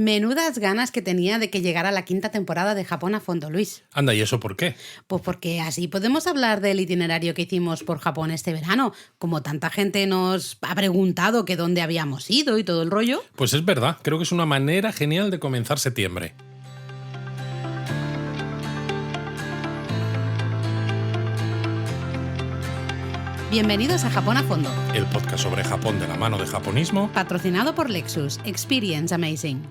Menudas ganas que tenía de que llegara la 5ª temporada de Japón a fondo, Luis. Anda, ¿y eso por qué? Pues porque así podemos hablar del itinerario que hicimos por Japón este verano. Como tanta gente nos ha preguntado que dónde habíamos ido y todo el rollo. Pues es verdad, creo que es una manera genial de comenzar septiembre. Bienvenidos a Japón a fondo, El podcast sobre Japón de la mano de Japonismo. patrocinado por Lexus. Experience Amazing.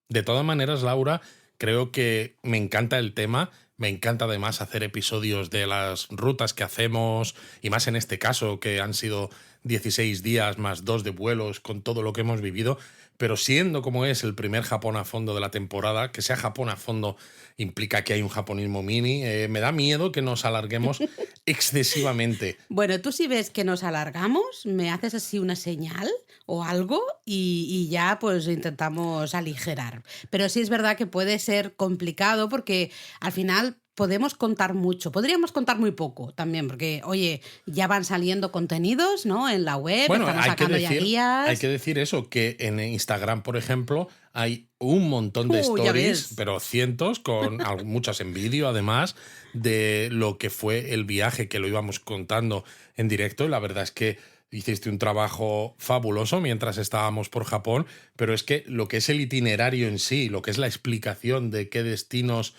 De todas maneras, Laura, creo que me encanta el tema. Me encanta además hacer episodios de las rutas que hacemos, y más en este caso, que han sido 16 días más 2 de vuelos con todo lo que hemos vivido. Pero siendo como es el primer Japón a fondo de la temporada, que sea Japón a fondo implica que hay un japonismo mini, me da miedo que nos alarguemos excesivamente. Bueno, tú si ves que nos alargamos, me haces así una señal o algo y ya pues intentamos aligerar. Pero sí es verdad que puede ser complicado porque al final podemos contar mucho. Podríamos contar muy poco también porque, oye, ya van saliendo contenidos, ¿no? En la web, Bueno, estamos sacando ya guías. hay que decir eso, que en Instagram, por ejemplo, hay un montón de Ya ves. stories, pero cientos, con muchas en vídeo, además, de lo que fue el viaje, que lo íbamos contando en directo. Y la verdad es que hiciste un trabajo fabuloso mientras estábamos por Japón, pero es que lo que es el itinerario en sí, lo que es la explicación de qué destinos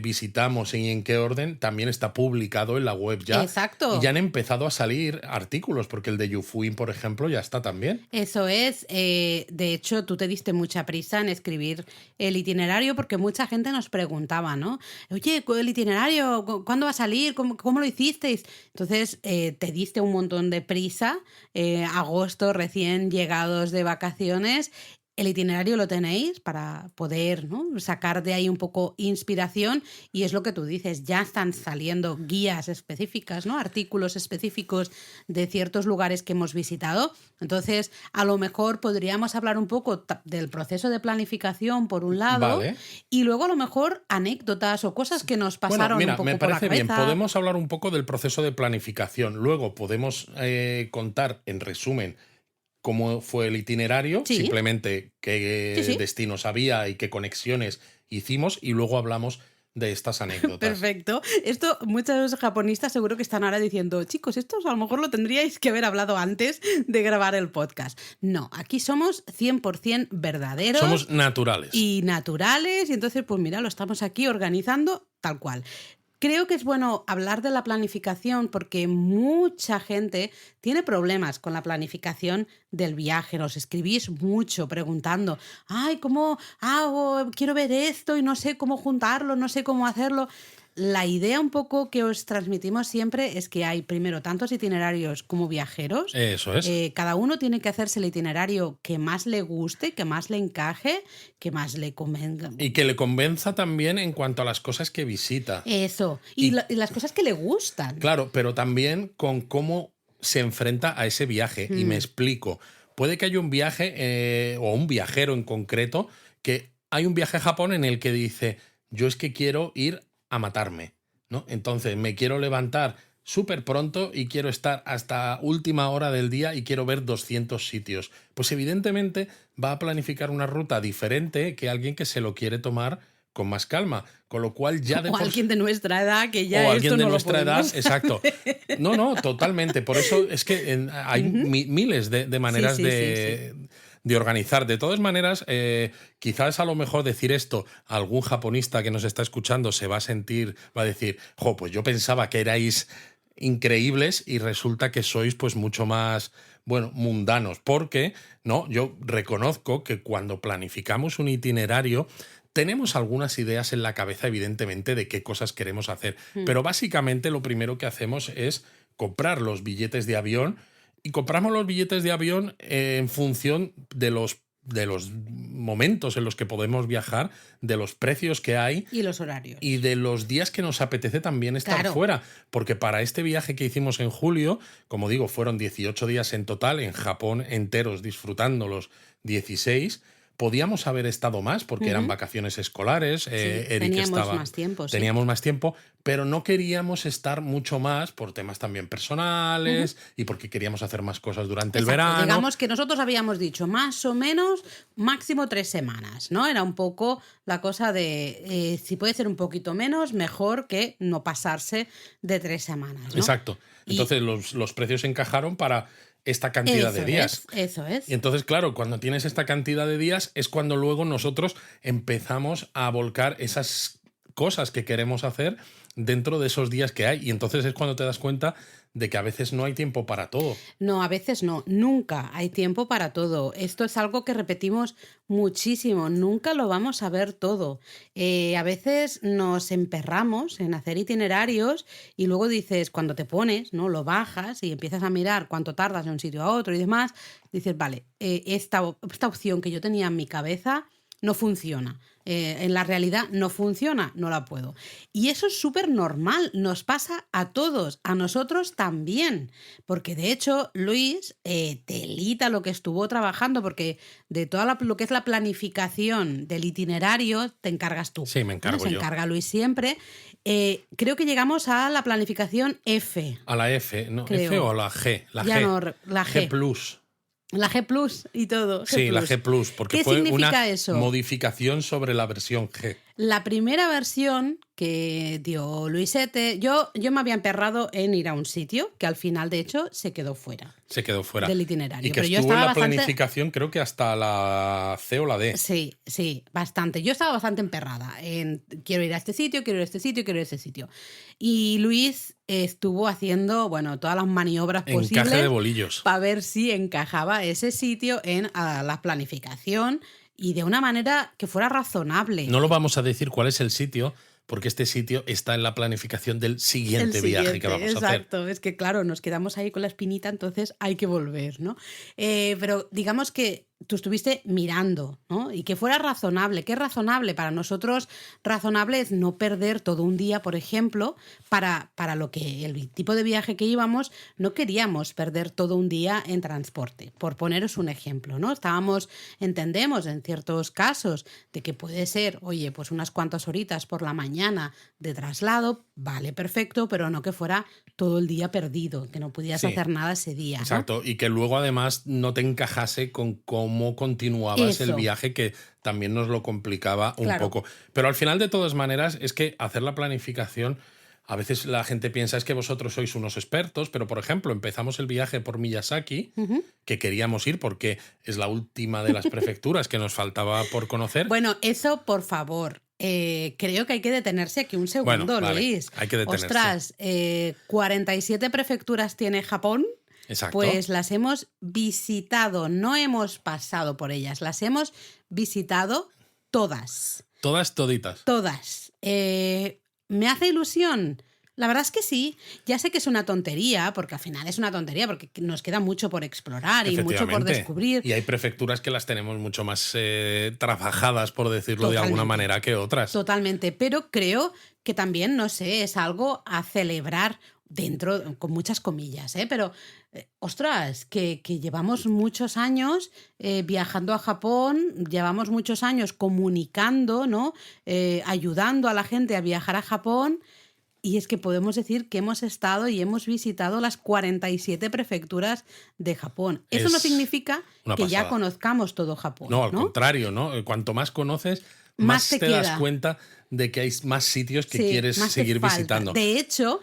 visitamos y en qué orden, también está publicado en la web ya. Exacto. Y ya han empezado a salir artículos, porque el de Yufuin, por ejemplo, ya está también. Eso es. De hecho, tú te diste mucha prisa en escribir el itinerario porque mucha gente nos preguntaba, ¿no? Oye, el itinerario, ¿cuándo va a salir? ¿Cómo lo hicisteis? Entonces, te diste un montón de prisa. Agosto, recién llegados de vacaciones. El itinerario lo tenéis para poder, ¿no?, sacar de ahí un poco inspiración, y es lo que tú dices, ya están saliendo guías específicas, ¿no?, artículos específicos de ciertos lugares que hemos visitado. Entonces, a lo mejor podríamos hablar un poco del proceso de planificación por un lado, Vale. y luego a lo mejor anécdotas o cosas que nos pasaron Bueno, mira, un poco me por la parece bien. cabeza. Podemos hablar un poco del proceso de planificación. Luego podemos contar, en resumen, cómo fue el itinerario, Sí. simplemente qué Sí. destinos había y qué conexiones hicimos, y luego hablamos de estas anécdotas. Perfecto. Esto muchos japonistas seguro que están ahora diciendo, chicos, esto a lo mejor lo tendríais que haber hablado antes de grabar el podcast. No, aquí somos 100% verdaderos. Somos naturales. Y naturales, y entonces pues mira, lo estamos aquí organizando tal cual. Creo que es bueno hablar de la planificación porque mucha gente tiene problemas con la planificación del viaje. Nos escribís mucho preguntando, ay, ¿cómo hago? Quiero ver esto y no sé cómo juntarlo, no sé cómo hacerlo. La idea un poco que os transmitimos siempre es que hay primero tantos itinerarios como viajeros. Eso es. Cada uno tiene que hacerse el itinerario que más le guste, que más le encaje, que más le convenga. Y que le convenza también en cuanto a las cosas que visita. Eso. Y- Y las cosas que le gustan. Claro, pero también con cómo se enfrenta a ese viaje. Y me explico. Puede que haya un viaje o un viajero en concreto, que hay un viaje a Japón en el que dice, yo es que quiero ir a matarme, ¿no? Entonces me quiero levantar súper pronto y quiero estar hasta última hora del día y quiero ver 200 sitios. Pues evidentemente va a planificar una ruta diferente que alguien que se lo quiere tomar con más calma, con lo cual ya de O por alguien de nuestra edad que ya o esto alguien de no lo nuestra edad, podemos. exacto. No, totalmente. Por eso es que hay miles de maneras Sí. de organizar. De todas maneras, quizás a lo mejor decir esto, algún japonista que nos está escuchando se va a sentir, va a decir, jo, pues yo pensaba que erais increíbles y resulta que sois pues mucho más, bueno, mundanos. Porque, no, yo reconozco que cuando planificamos un itinerario tenemos algunas ideas en la cabeza, evidentemente, de qué cosas queremos hacer. Pero básicamente lo primero que hacemos es comprar los billetes de avión, y compramos los billetes de avión en función de los momentos en los que podemos viajar, de los precios que hay Y los horarios. y de los días que nos apetece también estar Claro. fuera. Porque para este viaje que hicimos en julio, como digo, fueron 18 días en total, en Japón enteros disfrutando los 16, Podíamos haber estado más porque eran Ujú. vacaciones escolares, Sí, Eric teníamos estaba, más tiempo, sí. teníamos más tiempo, pero no queríamos estar mucho más por temas también Ujú. personales y porque queríamos hacer más cosas durante el Exacto, verano. digamos que nosotros habíamos dicho más o menos máximo 3 semanas, ¿no? Era un poco la cosa de si puede ser un poquito menos, mejor que no pasarse de 3 semanas, ¿no? Exacto. Y Entonces los precios encajaron para esta cantidad de días. eso Y es. entonces, claro, cuando tienes esta cantidad de días es cuando luego nosotros empezamos a volcar esas cosas que queremos hacer dentro de esos días que hay. Y entonces es cuando te das cuenta de que a veces no hay tiempo para todo. No, a veces no, nunca hay tiempo para todo. Esto es algo que repetimos muchísimo, nunca lo vamos a ver todo. A veces nos emperramos en hacer itinerarios y luego dices, cuando te pones, ¿no? Lo bajas y empiezas a mirar cuánto tardas de un sitio a otro y demás, dices, vale, esta opción que yo tenía en mi cabeza no funciona. En la realidad no funciona, no la puedo. Y eso es súper normal, nos pasa a todos, a nosotros también. Porque de hecho, Luis, telita lo que estuvo trabajando, porque de toda lo que es la planificación del itinerario te encargas tú. Sí, me ¿Vale? encargo Se yo. encarga Luis siempre. Creo que llegamos a la planificación F, A la F, ¿no? ¿F o creo. a la G? La Ya G. no, la G G. plus. La G Plus y todo, G Sí, la Plus. G plus, porque ¿Qué fue una significa eso? modificación sobre la versión G. La primera versión que dio Luisete, yo me había emperrado en ir a un sitio que al final, de hecho, se quedó fuera Se quedó fuera. del Y itinerario. que Pero yo estuvo en estaba la bastante. planificación, creo que hasta la C o la D. Sí, sí, bastante. Yo estaba bastante emperrada en quiero ir a este sitio, quiero ir a este sitio, quiero ir a este sitio. Y Luis estuvo haciendo, bueno, todas las maniobras Encaje de posibles bolillos. para ver si encajaba ese sitio en la planificación y de una manera que fuera razonable. No lo vamos a decir cuál es el sitio, porque este sitio está en la planificación del El siguiente viaje que vamos a hacer. exacto. Es que, claro, nos quedamos ahí con la espinita, entonces hay que volver, ¿no? Pero digamos que tú estuviste mirando, ¿no? Y que fuera razonable. ¿Qué es razonable? Para nosotros, razonable es no perder todo un día, por ejemplo, para lo que el tipo de viaje que íbamos, no queríamos perder todo un día en transporte, por poneros un ejemplo, ¿no? Entendemos en ciertos casos de que puede ser, oye, pues unas cuantas horitas por la mañana de traslado, vale, perfecto, pero no que fuera todo el día perdido, que no pudieras Sí, hacer nada ese día, ¿no? exacto. Y que luego además no te encajase con cómo continuabas el Eso, viaje, que también nos lo complicaba un claro. poco. Pero al final, de todas maneras, es que hacer la planificación, a veces la gente piensa es que vosotros sois unos expertos, pero por ejemplo, empezamos el viaje por Miyazaki, Ujú. que queríamos ir porque es la última de las prefecturas que nos faltaba por conocer. Bueno, eso, por favor. Creo que hay que detenerse aquí un Bueno, segundo, vale, Luis. hay que detenerse. Ostras, 47 prefecturas tiene Japón. Exacto. Pues las hemos visitado, no hemos pasado por ellas, las hemos visitado todas. Todas toditas. Todas. ¿Me hace ilusión? La verdad es que sí. Ya sé que es una tontería, porque al final es una tontería, porque nos queda mucho por explorar y mucho por Efectivamente. descubrir. Y hay prefecturas que las tenemos mucho más trabajadas, por decirlo de alguna Totalmente. manera, que otras. Totalmente. Pero creo que también, no sé, es algo a celebrar dentro, con muchas comillas, ¿eh? Pero, ostras, que llevamos muchos años viajando a Japón, llevamos muchos años comunicando, ¿no? Ayudando a la gente a viajar a Japón. Y es que podemos decir que hemos estado y hemos visitado las 47 prefecturas de Japón. Eso no Es significa una que ya pasada. conozcamos todo Japón, No, al ¿no? contrario, ¿no? Cuanto más conoces, Más más te te das queda. cuenta de que hay más sitios que Sí, quieres más te seguir falta. visitando. De hecho,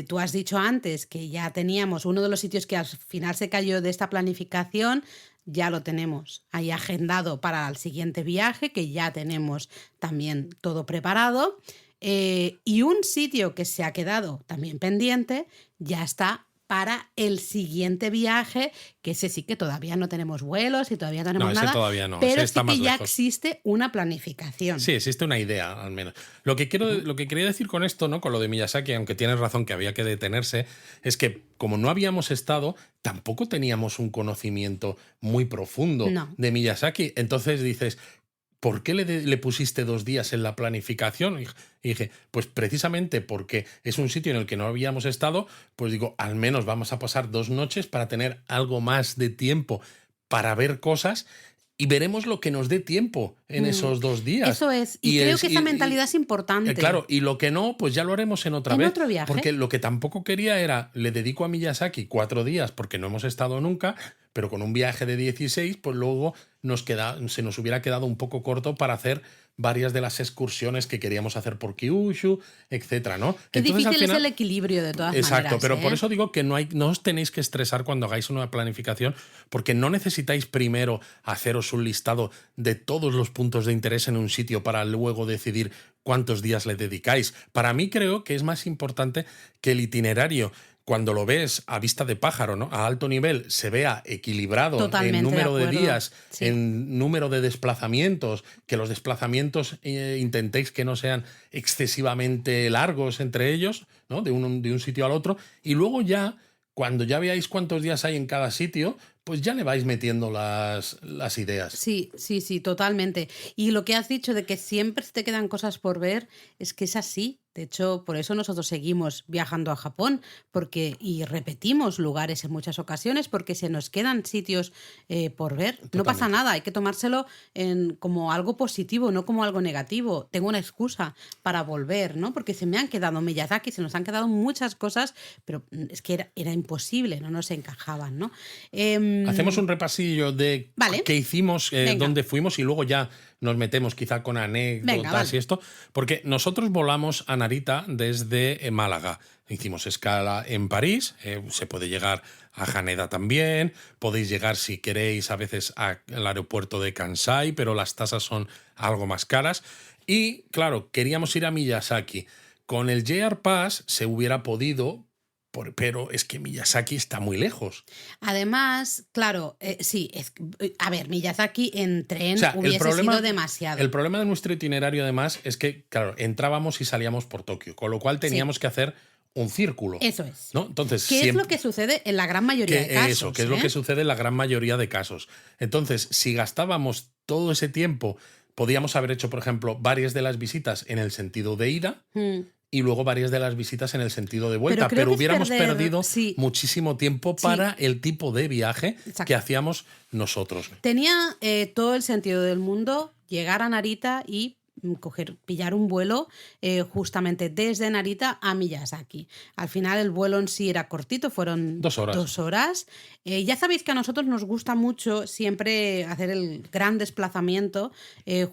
tú has dicho antes que ya teníamos uno de los sitios que al final se cayó de esta planificación, ya lo tenemos ahí agendado para el siguiente viaje, que ya tenemos también todo preparado. Y un sitio que se ha quedado también pendiente ya está para el siguiente viaje, que ese sí que todavía no tenemos vuelos y todavía no tenemos No, ese nada, todavía no, pero ese sí está que más ya lejos. existe una planificación. Sí, existe una idea, al menos. Lo que quería decir con esto, ¿no? Con lo de Miyazaki, aunque tienes razón que había que detenerse, es que como no habíamos estado, tampoco teníamos un conocimiento muy profundo No. de Miyazaki. Entonces dices, ¿por qué le pusiste 2 días en la planificación? Y dije, pues precisamente porque es un sitio en el que no habíamos estado, pues digo, al menos vamos a pasar 2 noches para tener algo más de tiempo para ver cosas. y veremos lo que nos dé tiempo en esos 2 días. Eso es. Y creo que esa mentalidad es importante. Claro, y lo que no, pues ya lo haremos en otra En vez. otro viaje. Porque lo que tampoco quería era, le dedico a Miyazaki 4 días porque no hemos estado nunca, pero con un viaje de 16, pues luego se nos hubiera quedado un poco corto para hacer varias de las excursiones que queríamos hacer por Kyushu, etcétera, ¿no? Qué Entonces, difícil al final, es el equilibrio de todas maneras. exacto, pero ¿eh? por eso digo que no os tenéis que estresar cuando hagáis una planificación, porque no necesitáis primero haceros un listado de todos los puntos de interés en un sitio para luego decidir cuántos días le dedicáis. Para mí creo que es más importante que el itinerario, cuando lo ves a vista de pájaro, ¿no? A alto nivel, se vea equilibrado Totalmente en número de acuerdo. días, Sí. en número de desplazamientos, que los desplazamientos intentéis que no sean excesivamente largos entre ellos, ¿no? De un sitio al otro, y luego ya, cuando ya veáis cuántos días hay en cada sitio, pues ya le vais metiendo las ideas. Sí, sí, sí, totalmente. Y lo que has dicho de que siempre te quedan cosas por ver, es que es así. De hecho, por eso nosotros seguimos viajando a Japón y repetimos lugares en muchas ocasiones porque se nos quedan sitios por ver. No pasa Totalmente. nada, hay que tomárselo como algo positivo, no como algo negativo. Tengo una excusa para volver, ¿no? Porque se me han quedado Miyazaki, se nos han quedado muchas cosas, pero es que era imposible, no nos encajaban, ¿no? Hacemos un repasillo de Vale. qué hicimos, Venga. dónde fuimos y luego ya nos metemos quizá con anécdotas Venga, vale. y esto, porque nosotros volamos a Narita desde Málaga. Hicimos escala en París, se puede llegar a Haneda también, podéis llegar si queréis a veces al aeropuerto de Kansai, pero las tasas son algo más caras. Y claro, queríamos ir a Miyazaki. Con el JR Pass se hubiera podido, pero es que Miyazaki está muy lejos. Además, claro, sí, a ver, Miyazaki en tren O sea, hubiese sido demasiado. el problema de nuestro itinerario, además, es que, claro, entrábamos y salíamos por Tokio, con lo cual teníamos que hacer un círculo. Eso es. ¿no? Entonces, ¿Qué es lo que sucede en la gran mayoría de casos? Eso, que es lo que sucede en la gran mayoría de casos. Entonces, si gastábamos todo ese tiempo, podíamos haber hecho, por ejemplo, varias de las visitas en el sentido de ida. Y luego varias de las visitas en el sentido de vuelta, creo pero que es hubiéramos perdido sí. muchísimo tiempo para el tipo de viaje Exacto. que hacíamos nosotros. Tenía todo el sentido del mundo llegar a Narita y pillar un vuelo justamente desde Narita a Miyazaki. Al final el vuelo en sí era cortito, fueron 2 horas. 2 horas. Ya sabéis que a nosotros nos gusta mucho siempre hacer el gran desplazamiento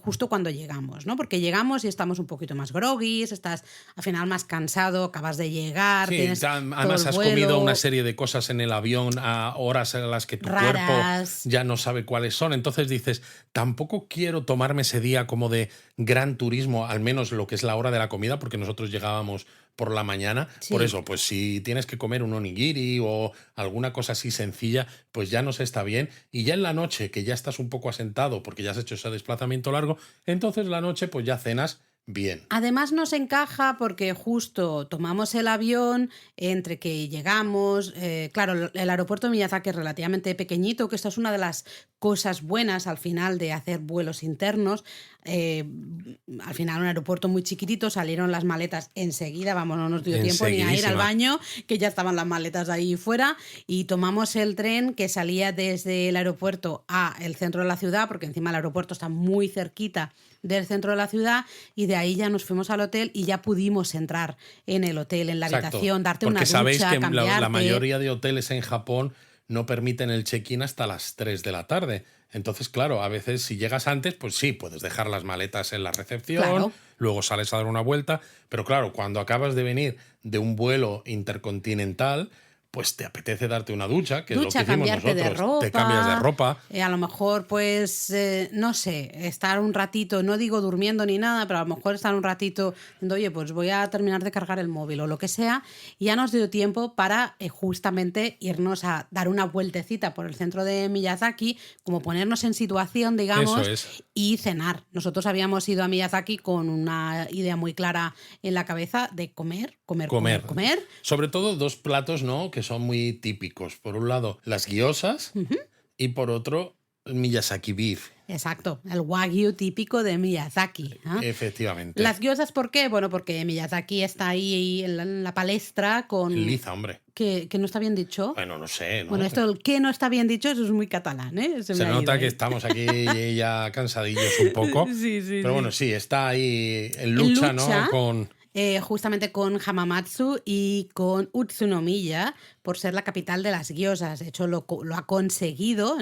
justo cuando llegamos, ¿no? Porque llegamos y estamos un poquito más groggies, estás al final más cansado, acabas de llegar, Sí, tienes además todo has el vuelo, comido una serie de cosas en el avión a horas en las que tu raras. cuerpo ya no sabe cuáles son. Entonces dices, tampoco quiero tomarme ese día como de gran turismo, al menos lo que es la hora de la comida, porque nosotros llegábamos por la mañana. Sí. Por eso, pues si tienes que comer un onigiri o alguna cosa así sencilla, pues ya nos está bien. Y ya en la noche, que ya estás un poco asentado porque ya has hecho ese desplazamiento largo, entonces la noche pues ya cenas bien. Además nos encaja porque justo tomamos el avión entre que llegamos, claro, el aeropuerto de Miyazaki es relativamente pequeñito, que esto es una de las cosas buenas al final de hacer vuelos internos. Al final un aeropuerto muy chiquitito, salieron las maletas enseguida, vamos, no nos dio tiempo ni a ir al baño, que ya estaban las maletas ahí fuera, y tomamos el tren que salía desde el aeropuerto a el centro de la ciudad, porque encima el aeropuerto está muy cerquita del centro de la ciudad, y de ahí ya nos fuimos al hotel y ya pudimos entrar en el hotel, en la habitación, darte porque una ducha, sabéis que cambiarte. la mayoría de hoteles en Japón no permiten el check-in hasta las 3 de la tarde. Entonces, claro, a veces si llegas antes, pues sí, puedes dejar las maletas en la recepción, Claro. luego sales a dar una vuelta, pero claro, cuando acabas de venir de un vuelo intercontinental, pues te apetece darte una ducha, que es lo que hicimos cambiarte nosotros. de ropa, Te cambias de ropa. A lo mejor, pues, no sé, estar un ratito, no digo durmiendo ni nada, pero a lo mejor estar un ratito diciendo, oye, pues voy a terminar de cargar el móvil o lo que sea, y ya nos dio tiempo para justamente irnos a dar una vueltecita por el centro de Miyazaki, como ponernos en situación, digamos, Eso es. y cenar. Nosotros habíamos ido a Miyazaki con una idea muy clara en la cabeza de comer. Sobre todo 2 platos, ¿no?, que son muy típicos. Por un lado, las gyozas y por otro, Miyazaki Beef. Exacto, el wagyu típico de Miyazaki. Efectivamente. Las gyozas, ¿por qué? Bueno, porque Miyazaki está ahí en la palestra con... Liza, hombre. Que no está bien dicho. Bueno, no sé, ¿no? Bueno, esto el que no está bien dicho, eso es muy catalán, ¿eh? Se nota que estamos aquí ya cansadillos un poco. Sí, pero bueno, sí, está ahí en lucha, ¿no? Con... justamente con Hamamatsu y con Utsunomiya por ser la capital de las gyozas. De hecho, lo ha conseguido.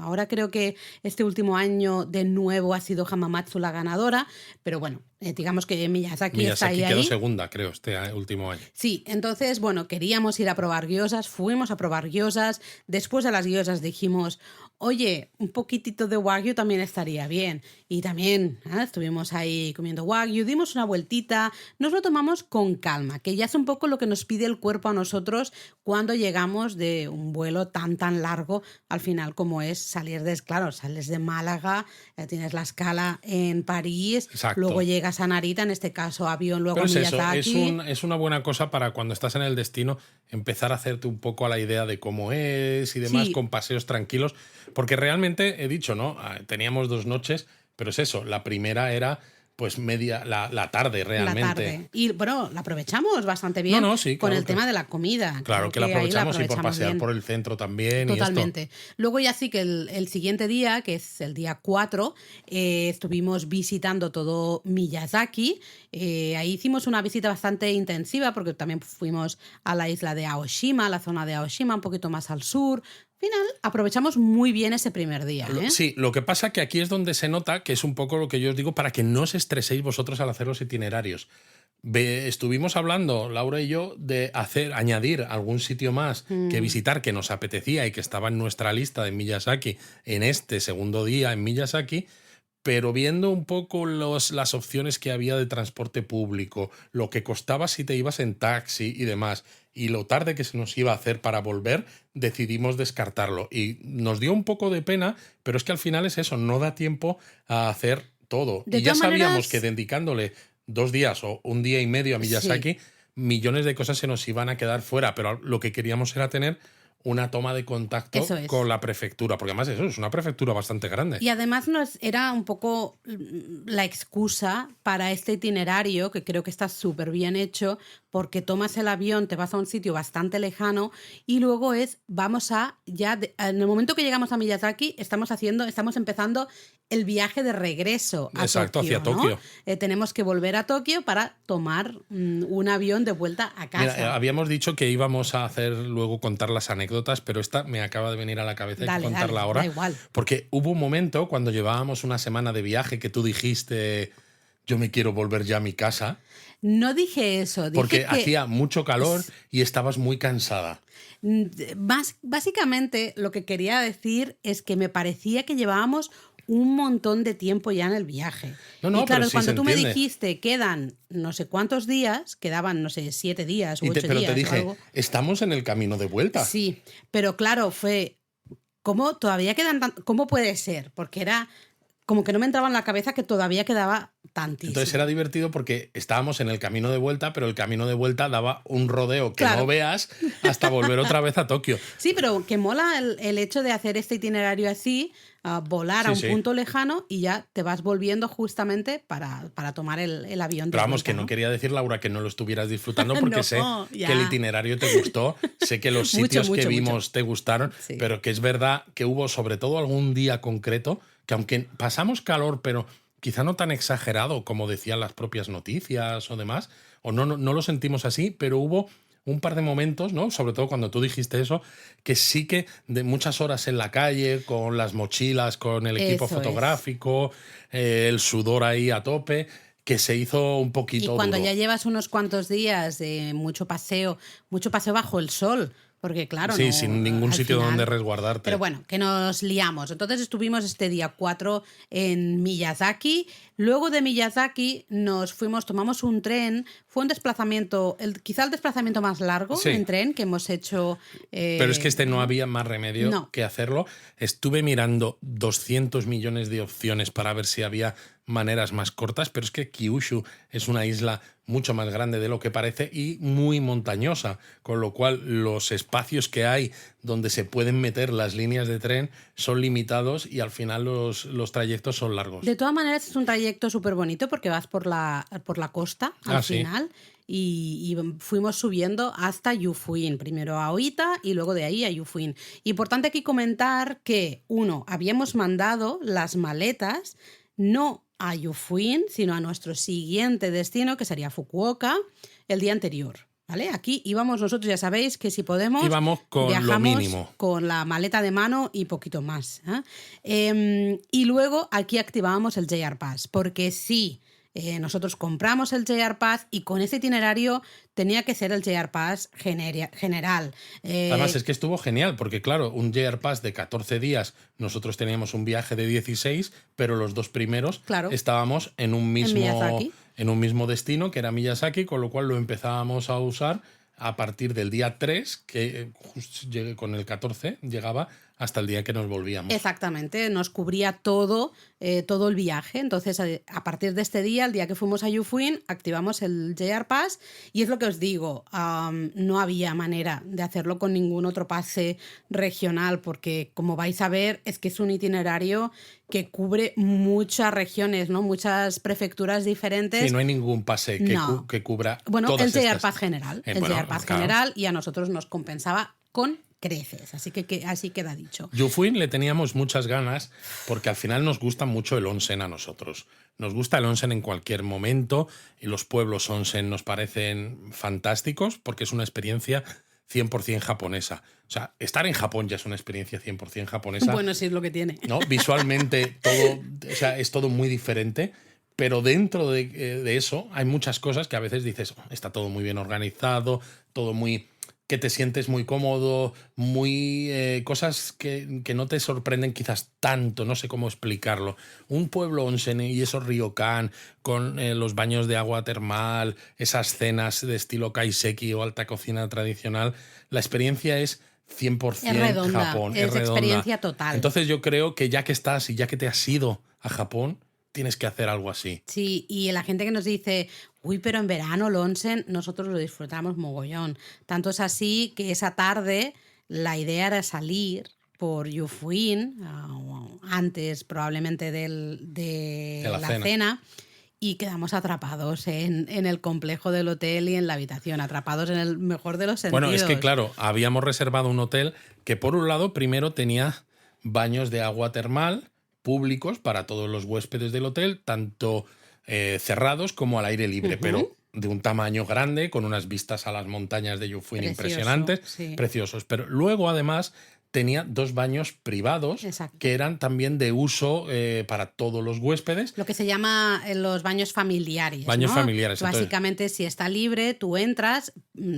Ahora creo que este último año de nuevo ha sido Hamamatsu la ganadora, pero bueno, digamos que Miyazaki está ahí. Quedó segunda, creo, este último año. Sí, entonces, bueno, queríamos ir a probar gyozas, fuimos a probar gyozas. Después de las gyozas dijimos, oye, un poquitito de wagyu también estaría bien. Y también estuvimos ahí comiendo wagyu, dimos una vueltita, nos lo tomamos con calma, que ya es un poco lo que nos pide el cuerpo a nosotros cuando llegamos de un vuelo tan largo, al final como es salir claro, sales de Málaga, tienes la escala en París, exacto, luego llegas a Narita, en este caso avión, luego pero a Miyazaki. Es una buena cosa para cuando estás en el destino empezar a hacerte un poco a la idea de cómo es y demás, Sí. con paseos tranquilos, porque realmente he dicho, ¿no? Teníamos 2 noches, pero es eso, la primera era pues la tarde realmente. La tarde. Y bueno, la aprovechamos bastante bien sí, con claro, el tema de la comida. Claro que la aprovechamos y por pasear bien por el centro también. Totalmente. Y esto. Luego ya sí que el siguiente día, que es el día 4, estuvimos visitando todo Miyazaki. Ahí hicimos una visita bastante intensiva porque también fuimos a la isla de Aoshima, la zona de Aoshima, un poquito más al sur. Al final, aprovechamos muy bien ese primer día. Sí, lo que pasa que aquí es donde se nota que es un poco lo que yo os digo para que no os estreséis vosotros al hacer los itinerarios. Estuvimos hablando, Laura y yo, de añadir algún sitio más que visitar que nos apetecía y que estaba en nuestra lista de Miyazaki en este segundo día en Miyazaki, pero viendo un poco las opciones que había de transporte público, lo que costaba si te ibas en taxi y demás, y lo tarde que se nos iba a hacer para volver, decidimos descartarlo. Y nos dio un poco de pena, pero es que al final es eso, no da tiempo a hacer todo. Y ya sabíamos que dedicándole 2 días o 1 día y medio a Miyazaki, millones de cosas se nos iban a quedar fuera, pero lo que queríamos era tener una toma de contacto con la prefectura, porque además eso es una prefectura bastante grande. Y además era un poco la excusa para este itinerario, que creo que está súper bien hecho, porque tomas el avión, te vas a un sitio bastante lejano y luego en el momento que llegamos a Miyazaki, estamos empezando el viaje de regreso a Exacto, Tokio, hacia Tokio. Tenemos que volver a Tokio para tomar un avión de vuelta a casa. Mira, habíamos dicho que íbamos a contar las anécdotas, pero esta me acaba de venir a la cabeza y hay que contarla ahora. Da igual. Porque hubo un momento cuando llevábamos una semana de viaje que tú dijiste, yo me quiero volver ya a mi casa. No dije eso. Dije porque que hacía mucho calor y estabas muy cansada. Básicamente lo que quería decir es que me parecía que llevábamos un montón de tiempo ya en el viaje. Y claro, pero sí cuando tú me dijiste quedan no sé cuántos días, quedaban, no sé, 7 días u 8 días. Pero te dije, algo. Estamos en el camino de vuelta. Sí, pero claro, fue, ¿cómo todavía quedan cómo puede ser? Porque era como que no me entraba en la cabeza que todavía quedaba tantísimo. Entonces era divertido porque estábamos en el camino de vuelta, pero el camino de vuelta daba un rodeo que claro. no veas hasta volver otra vez a Tokio. Sí, pero que mola el hecho de hacer este itinerario así, volar a un punto lejano y ya te vas volviendo justamente para tomar el avión. Pero vamos, que no quería decir, Laura, que no lo estuvieras disfrutando porque no, sé que el itinerario te gustó, sé que los sitios que vimos te gustaron, pero que es verdad que hubo sobre todo algún día concreto que aunque pasamos calor, pero quizá no tan exagerado como decían las propias noticias o demás, o no lo sentimos así, pero hubo un par de momentos, ¿no? Sobre todo cuando tú dijiste eso, que sí que de muchas horas en la calle, con las mochilas, con el equipo fotográfico, el sudor ahí a tope, que se hizo un poquito Y cuando duro. ya llevas unos cuantos días de mucho paseo bajo el sol, porque claro, sí, no, sin ningún sitio donde resguardarte. Pero bueno, que nos liamos. Entonces estuvimos este día 4 en Miyazaki. Luego de Miyazaki tomamos un tren. Fue un desplazamiento, quizá el desplazamiento más largo en tren que hemos hecho. Pero es que no había más remedio que hacerlo. Estuve mirando 200 millones de opciones para ver si había maneras más cortas, pero es que Kyushu es una isla mucho más grande de lo que parece y muy montañosa, con lo cual los espacios que hay donde se pueden meter las líneas de tren son limitados y al final los trayectos son largos. De todas maneras, es un trayecto súper bonito porque vas por la costa al Sí. final y fuimos subiendo hasta Yufuin, primero a Oita y luego de ahí a Yufuin. Importante aquí comentar que, uno, habíamos mandado las maletas no a Yufuin, sino a nuestro siguiente destino, que sería Fukuoka, el día anterior. ¿Vale? Aquí íbamos nosotros, ya sabéis que si podemos, Íbamos con viajamos lo mínimo. con la maleta de mano y poquito más. Y luego aquí activábamos el JR Pass, porque sí, nosotros compramos el JR Pass y con ese itinerario tenía que ser el JR Pass general. Además, es que estuvo genial, porque claro, un JR Pass de 14 días, nosotros teníamos un viaje de 16, pero los dos primeros Claro. estábamos en un Miyazaki. mismo destino, que era Miyazaki, con lo cual lo empezábamos a usar a partir del día 3, que llegué con el 14 llegaba hasta el día que nos volvíamos. Exactamente, nos cubría todo el viaje. Entonces, a partir de este día, el día que fuimos a Yufuin, activamos el JR Pass y es lo que os digo, no había manera de hacerlo con ningún otro pase regional porque, como vais a ver, es que es un itinerario que cubre muchas regiones, ¿no? Muchas prefecturas diferentes. Sí, no hay ningún pase que cubra todas el JR estas. Pass general. El Bueno, JR Pass claro. general y a nosotros nos compensaba con creces. Así que así queda dicho. Yufuin le teníamos muchas ganas porque al final nos gusta mucho el onsen a nosotros. Nos gusta el onsen en cualquier momento y los pueblos onsen nos parecen fantásticos porque es una experiencia 100% japonesa. O sea, estar en Japón ya es una experiencia 100% japonesa. Bueno, sí es lo que tiene. ¿No? Visualmente todo, o sea, es todo muy diferente, pero dentro de eso hay muchas cosas que a veces dices, "Oh, está todo muy bien organizado, todo muy... que te sientes muy cómodo, muy cosas que no te sorprenden quizás tanto, no sé cómo explicarlo. Un pueblo onsen y esos ryokan con los baños de agua termal, esas cenas de estilo kaiseki o alta cocina tradicional, la experiencia es 100% Es redonda, Japón. es redonda. experiencia total. Entonces yo creo que ya que estás y ya que te has ido a Japón, tienes que hacer algo así. Sí, y la gente que nos dice, uy, pero en verano el onsen, nosotros lo disfrutamos mogollón. Tanto es así que esa tarde la idea era salir por Yufuin, antes probablemente de la la cena, y quedamos atrapados en el complejo del hotel y en la habitación, atrapados en el mejor de los sentidos. Bueno, es que claro, habíamos reservado un hotel que por un lado primero tenía baños de agua termal públicos para todos los huéspedes del hotel, tanto cerrados como al aire libre, pero de un tamaño grande, con unas vistas a las montañas de Yufuin impresionantes, sí. preciosos. Pero luego, además, tenía 2 baños privados. Exacto. Que eran también de uso para todos los huéspedes. Lo que se llama los baños familiares. Baños ¿no? familiares. Básicamente, si está libre, tú entras,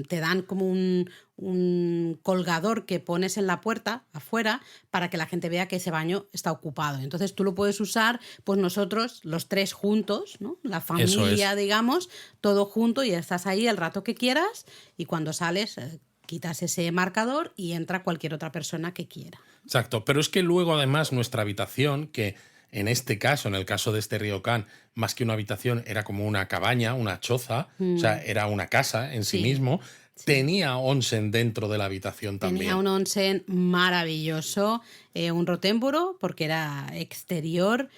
te dan como un colgador que pones en la puerta afuera para que la gente vea que ese baño está ocupado. Entonces tú lo puedes usar, pues nosotros, los 3 juntos, ¿no? La familia, digamos, todo junto y estás ahí el rato que quieras y cuando sales quitas ese marcador y entra cualquier otra persona que quiera. Exacto, pero es que luego además nuestra habitación, que en este caso, en el caso de este ryokan, más que una habitación era como una cabaña, una choza, o sea, era una casa en sí mismo, tenía onsen dentro de la habitación también. Tenía un onsen maravilloso, un rotémburo, porque era exterior,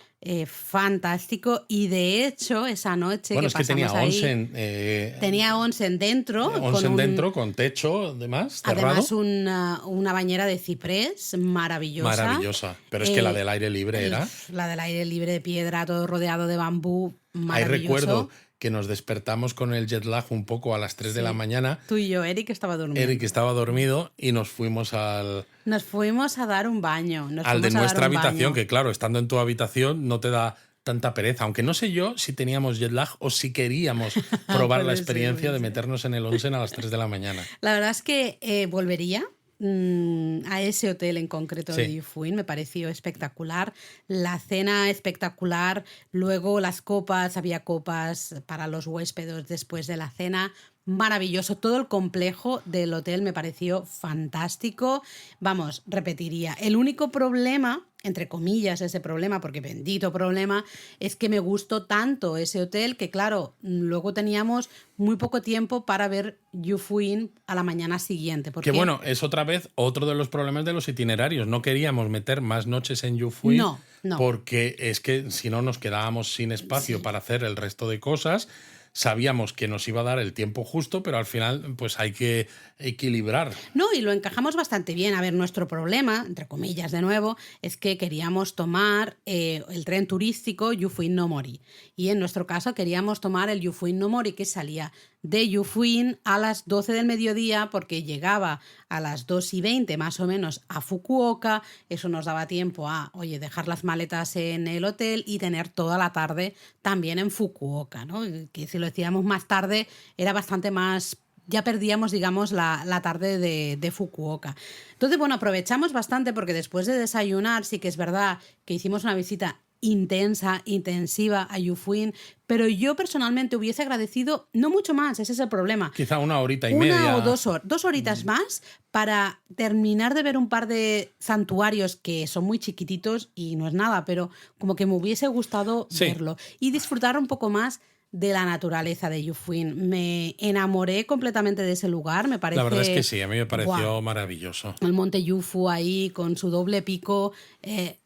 fantástico. Y de hecho, esa noche bueno, que es que pasamos tenía ahí, onsen. tenía onsen dentro. Dentro, con techo, además, cerrado. Además, una bañera de ciprés maravillosa. Maravillosa. Pero es que la del aire libre era. La del aire libre de piedra, todo rodeado de bambú, maravilloso. Ahí recuerdo que nos despertamos con el jet lag un poco a las 3 de la mañana. Tú y yo, Eric estaba durmiendo. Eric estaba dormido y nos fuimos al... Nos fuimos a dar un baño. Al de nuestra habitación, que claro, estando en tu habitación no te da tanta pereza. Aunque no sé yo si teníamos jet lag o si queríamos probar la experiencia de meternos en el onsen a las 3 de la mañana. La verdad es que volvería a ese hotel en concreto de Yufuin, me pareció espectacular, la cena espectacular, luego las copas, había copas para los huéspedes después de la cena, maravilloso. Todo el complejo del hotel me pareció fantástico. Vamos, repetiría. El único problema, entre comillas, ese problema, porque bendito problema, es que me gustó tanto ese hotel que, claro, luego teníamos muy poco tiempo para ver Yufuin a la mañana siguiente. Que bueno, es otra vez otro de los problemas de los itinerarios. No queríamos meter más noches en Yufuin no. porque es que si no nos quedábamos sin espacio para hacer el resto de cosas. Sabíamos que nos iba a dar el tiempo justo, pero al final pues hay que equilibrar. No, y lo encajamos bastante bien. A ver, nuestro problema, entre comillas de nuevo, es que queríamos tomar el tren turístico Yufuin no Mori. Y en nuestro caso queríamos tomar el Yufuin no Mori, que salía de Yufuin a las 12 del mediodía, porque llegaba a las 2:20 más o menos a Fukuoka. Eso nos daba tiempo a, oye, dejar las maletas en el hotel y tener toda la tarde también en Fukuoka, ¿no? Que si lo decíamos más tarde era bastante más, ya perdíamos, digamos, la tarde de Fukuoka. Entonces, bueno, aprovechamos bastante porque después de desayunar sí que es verdad que hicimos una visita intensiva a Yufuin, pero yo personalmente hubiese agradecido no mucho más, ese es el problema. Quizá una horita y media. Una o dos horitas más para terminar de ver un par de santuarios que son muy chiquititos y no es nada, pero como que me hubiese gustado verlo y disfrutar un poco más de la naturaleza de Yufuin. Me enamoré completamente de ese lugar, me parece... La verdad es que sí, a mí me pareció maravilloso. El monte Yufu ahí con su doble pico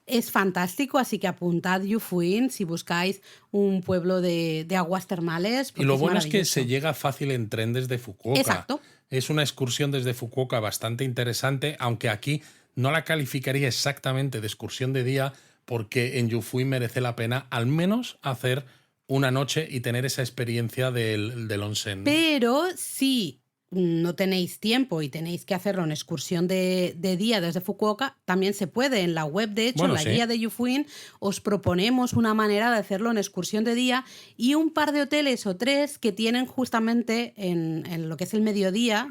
es fantástico, así que apuntad Yufuin si buscáis un pueblo de aguas termales. Y lo bueno es que se llega fácil en tren desde Fukuoka. Exacto. Es una excursión desde Fukuoka bastante interesante, aunque aquí no la calificaría exactamente de excursión de día, porque en Yufuin merece la pena al menos hacer una noche y tener esa experiencia del onsen. Pero si no tenéis tiempo y tenéis que hacerlo en excursión de día desde Fukuoka, también se puede. En la web, de hecho, en la guía de Yufuin, os proponemos una manera de hacerlo en excursión de día y un par de hoteles o 3 que tienen justamente en lo que es el mediodía,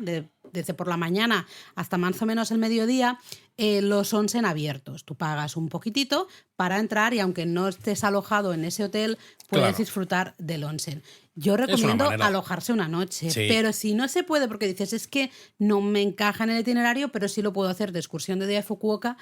desde por la mañana hasta más o menos el mediodía, los onsen abiertos. Tú pagas un poquitito para entrar y aunque no estés alojado en ese hotel, puedes disfrutar del onsen. Yo recomiendo alojarse una noche, pero si no se puede porque dices es que no me encaja en el itinerario, pero sí lo puedo hacer de excursión de día de Fukuoka,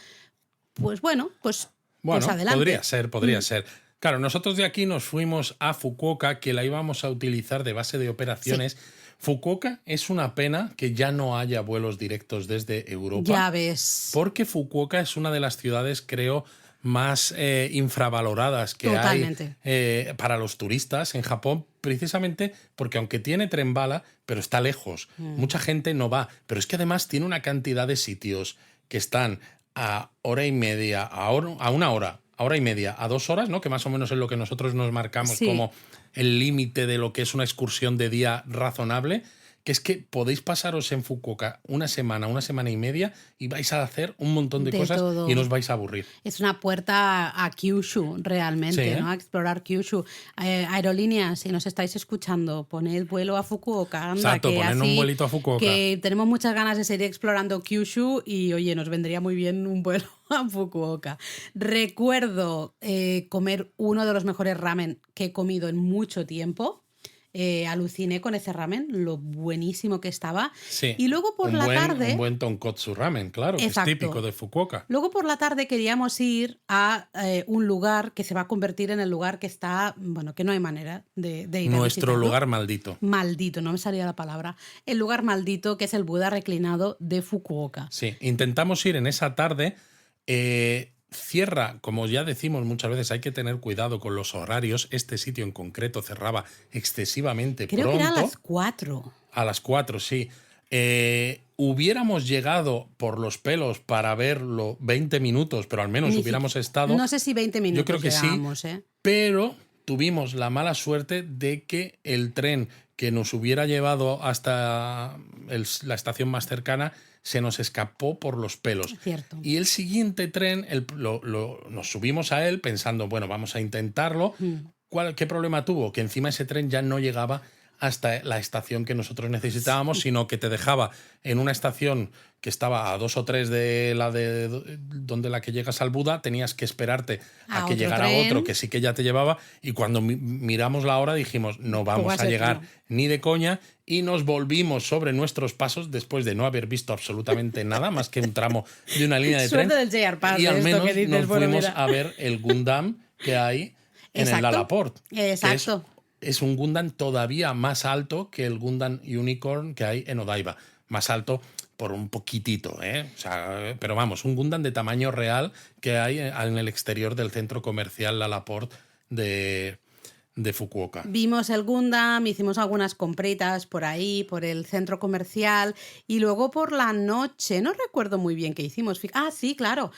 pues pues adelante. Podría ser. Claro, nosotros de aquí nos fuimos a Fukuoka, que la íbamos a utilizar de base de operaciones. Sí. Fukuoka es una pena que ya no haya vuelos directos desde Europa. Ya ves. Porque Fukuoka es una de las ciudades, creo, más infravaloradas que Totalmente. hay para los turistas en Japón, precisamente porque aunque tiene tren bala, pero está lejos. Mucha gente no va, pero es que además tiene una cantidad de sitios que están a hora y media, a una hora, a hora y media, a 2 horas, ¿no? Que más o menos es lo que nosotros nos marcamos como el límite de lo que es una excursión de día razonable, que es que podéis pasaros en Fukuoka una semana y media y vais a hacer un montón de cosas todo. Y no os vais a aburrir. Es una puerta a Kyushu realmente, ¿no? A explorar Kyushu. Aerolíneas, si nos estáis escuchando, poned vuelo a Fukuoka. Anda, exacto, poned un vuelito a Fukuoka. Que tenemos muchas ganas de seguir explorando Kyushu y, oye, nos vendría muy bien un vuelo a Fukuoka. Recuerdo comer uno de los mejores ramen que he comido en mucho tiempo. Aluciné con ese ramen, lo buenísimo que estaba. Sí, y luego por la tarde... Un buen tonkotsu ramen, claro, que es típico de Fukuoka. Luego por la tarde queríamos ir a un lugar que se va a convertir en el lugar que está... Bueno, que no hay manera de ir a nuestro lugar maldito. Maldito, no me salía la palabra. El lugar maldito, que es el Buda reclinado de Fukuoka. Sí, intentamos ir en esa tarde... Cierra, como ya decimos muchas veces, hay que tener cuidado con los horarios. Este sitio en concreto cerraba excesivamente pronto. Creo que era a las 4. A las 4, sí. Hubiéramos llegado por los pelos para verlo 20 minutos, pero al menos hubiéramos estado... No sé si 20 minutos. Yo creo que llegamos, sí, pero tuvimos la mala suerte de que el tren que nos hubiera llevado hasta la estación más cercana se nos escapó por los pelos. Cierto. Y el siguiente tren, nos subimos a él pensando, bueno, vamos a intentarlo. ¿Qué problema tuvo? Que encima ese tren ya no llegaba hasta la estación que nosotros necesitábamos, sino que te dejaba en una estación que estaba a 2 o 3 de donde la que llegas al Buda, tenías que esperarte a que otro llegara tren. otro que sí que ya te llevaba, y cuando miramos la hora dijimos, no vamos va a a ser llegar que no. ni de coña, y nos volvimos sobre nuestros pasos después de no haber visto absolutamente nada más que un tramo de una línea de tren. Suerte del JR Pass, Y al esto menos que dices, nos bueno, fuimos mira. a ver el Gundam que hay en el Exacto. Lalaport. Exacto. Es un Gundam todavía más alto que el Gundam Unicorn que hay en Odaiba. Más alto por un poquitito, ¿eh? O sea, pero vamos, un Gundam de tamaño real que hay en el exterior del centro comercial Lalaport de Fukuoka. Vimos el Gundam, hicimos algunas compritas por ahí, por el centro comercial, y luego por la noche, no recuerdo muy bien qué hicimos. Ah, sí, claro,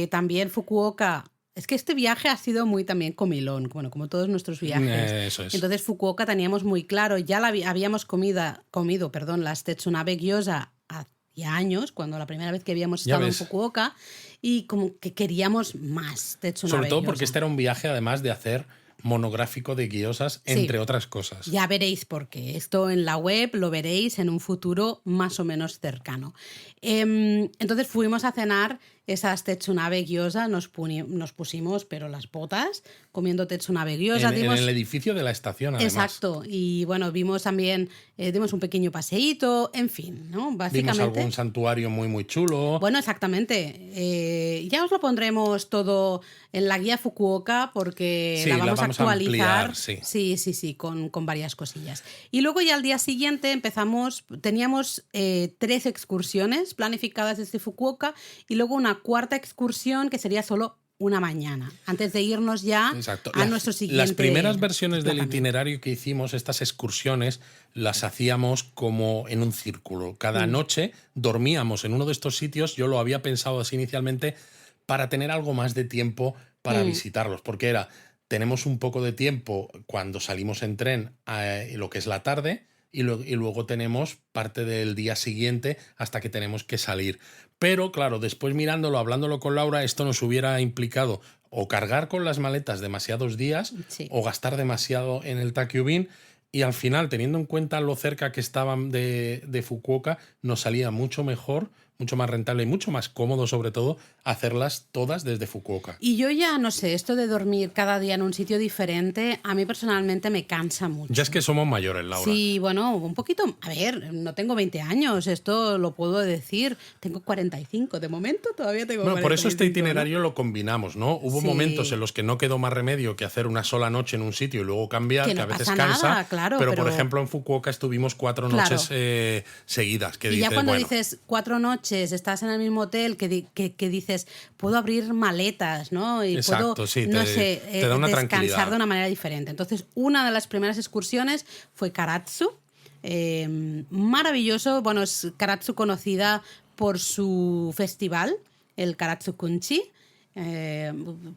también Fukuoka. Es que este viaje ha sido muy también comilón, bueno, como todos nuestros viajes. Eso es. Entonces Fukuoka teníamos muy claro, ya habíamos comido, las Tetsunabe Gyoza hacía años, cuando la primera vez que habíamos Ya estado en ves. Fukuoka, y como que queríamos más Tetsunabe Sobre todo porque Gyoza. este era un viaje además de hacer monográfico de gyozas, entre otras cosas. Ya veréis por qué. Esto en la web lo veréis en un futuro más o menos cercano. Entonces fuimos a cenar esas Tetsunabe Gyoza, nos pusimos pero las botas comiendo Tetsunabe Gyoza. En el edificio de la estación, además. Exacto. Y bueno, vimos también, dimos un pequeño paseíto, en fin, ¿no? Básicamente. Vimos algún santuario muy, muy chulo. Bueno, exactamente. Ya os lo pondremos todo en la guía Fukuoka porque Sí, la vamos a actualizar. ampliar, sí. Sí, con varias cosillas. Y luego ya al día siguiente teníamos 3 excursiones planificadas desde Fukuoka y luego una cuarta excursión que sería solo una mañana, antes de irnos ya Exacto. a nuestro siguiente. Las primeras versiones del desplazamiento. itinerario que hicimos, estas excursiones, las hacíamos como en un círculo. Cada noche dormíamos en uno de estos sitios. Yo lo había pensado así inicialmente para tener algo más de tiempo para visitarlos, porque tenemos un poco de tiempo cuando salimos en tren lo que es la tarde, y luego tenemos parte del día siguiente hasta que tenemos que salir. Pero claro, después mirándolo, hablándolo con Laura, esto nos hubiera implicado o cargar con las maletas demasiados días o gastar demasiado en el Takyubin, y al final, teniendo en cuenta lo cerca que estaban de Fukuoka, nos salía mucho mejor, mucho más rentable y mucho más cómodo, sobre todo, hacerlas todas desde Fukuoka. Y yo ya no sé, esto de dormir cada día en un sitio diferente, a mí personalmente me cansa mucho. Ya es que somos mayores, Laura. Sí, bueno, un poquito. A ver, no tengo 20 años, esto lo puedo decir. Tengo 45, de momento todavía tengo 45. Bueno, por eso este ¿no? itinerario lo combinamos, ¿no? Hubo Sí. momentos en los que no quedó más remedio que hacer una sola noche en un sitio y luego cambiar, Que no a veces pasa cansa. nada, claro, pero, pero- por ejemplo, en Fukuoka estuvimos 4 Claro. noches seguidas. Que Y dices, ya cuando bueno, dices 4 noches, estás en el mismo hotel, que dices, puedo abrir maletas, ¿no? Y Exacto, puedo, sí, no te- sé, te da una descansar tranquilidad. de una manera diferente. Entonces, una de las primeras excursiones fue Karatsu. Maravilloso. Bueno, es Karatsu conocida por su festival, el Karatsu Kunchi.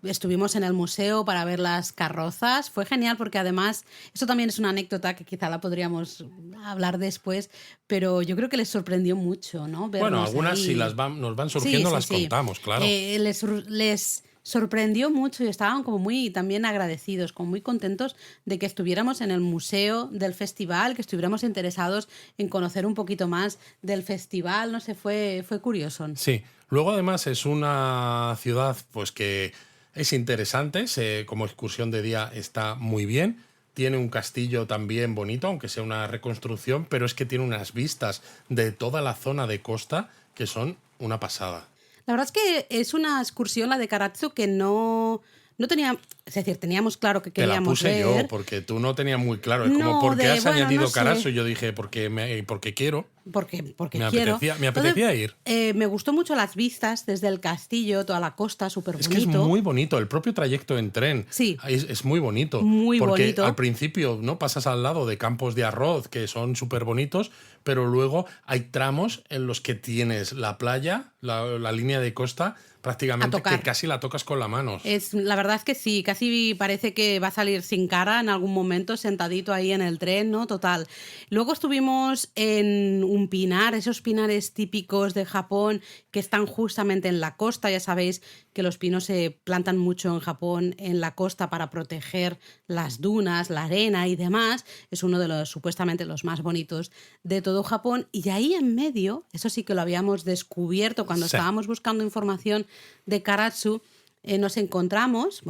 Estuvimos en el museo para ver las carrozas. Fue genial porque además, esto también es una anécdota que quizá la podríamos hablar después, pero yo creo que les sorprendió mucho, ¿no? bueno, Vernos algunas ahí. si nos van surgiendo las contamos, claro. Les sorprendió mucho y estaban como muy también agradecidos, como muy contentos de que estuviéramos en el museo del festival, que estuviéramos interesados en conocer un poquito más del festival, no sé, fue curioso. Sí, luego además es una ciudad pues que es interesante, como excursión de día está muy bien, tiene un castillo también bonito, aunque sea una reconstrucción, pero es que tiene unas vistas de toda la zona de costa que son una pasada. La verdad es que es una excursión, la de Karatsu, que no tenía... Es decir, teníamos claro que Te la queríamos puse ver. yo, porque tú no tenías muy claro. Es como, No, ¿por qué has bueno, añadido no sé. Karatsu? Y yo dije, porque quiero. Porque Me quiero. apetecía ir. Me gustó mucho las vistas desde el castillo, toda la costa, súper Es bonito. que es muy bonito, el propio trayecto en tren Sí. es muy bonito. Muy porque bonito. al principio no pasas al lado de campos de arroz que son súper bonitos, pero luego hay tramos en los que tienes la playa, la línea de costa, prácticamente A tocar. que casi la tocas con la mano. La verdad es que sí, casi parece que va a salir sin cara en algún momento, sentadito ahí en el tren, ¿no? Total. Luego estuvimos en un un pinar, esos pinares típicos de Japón que están justamente en la costa. Ya sabéis que los pinos se plantan mucho en Japón, en la costa, para proteger las dunas, la arena y demás. Es uno de los supuestamente los más bonitos de todo Japón. Y ahí en medio, eso sí que lo habíamos descubierto cuando Sí. estábamos buscando información de Karatsu, nos encontramos,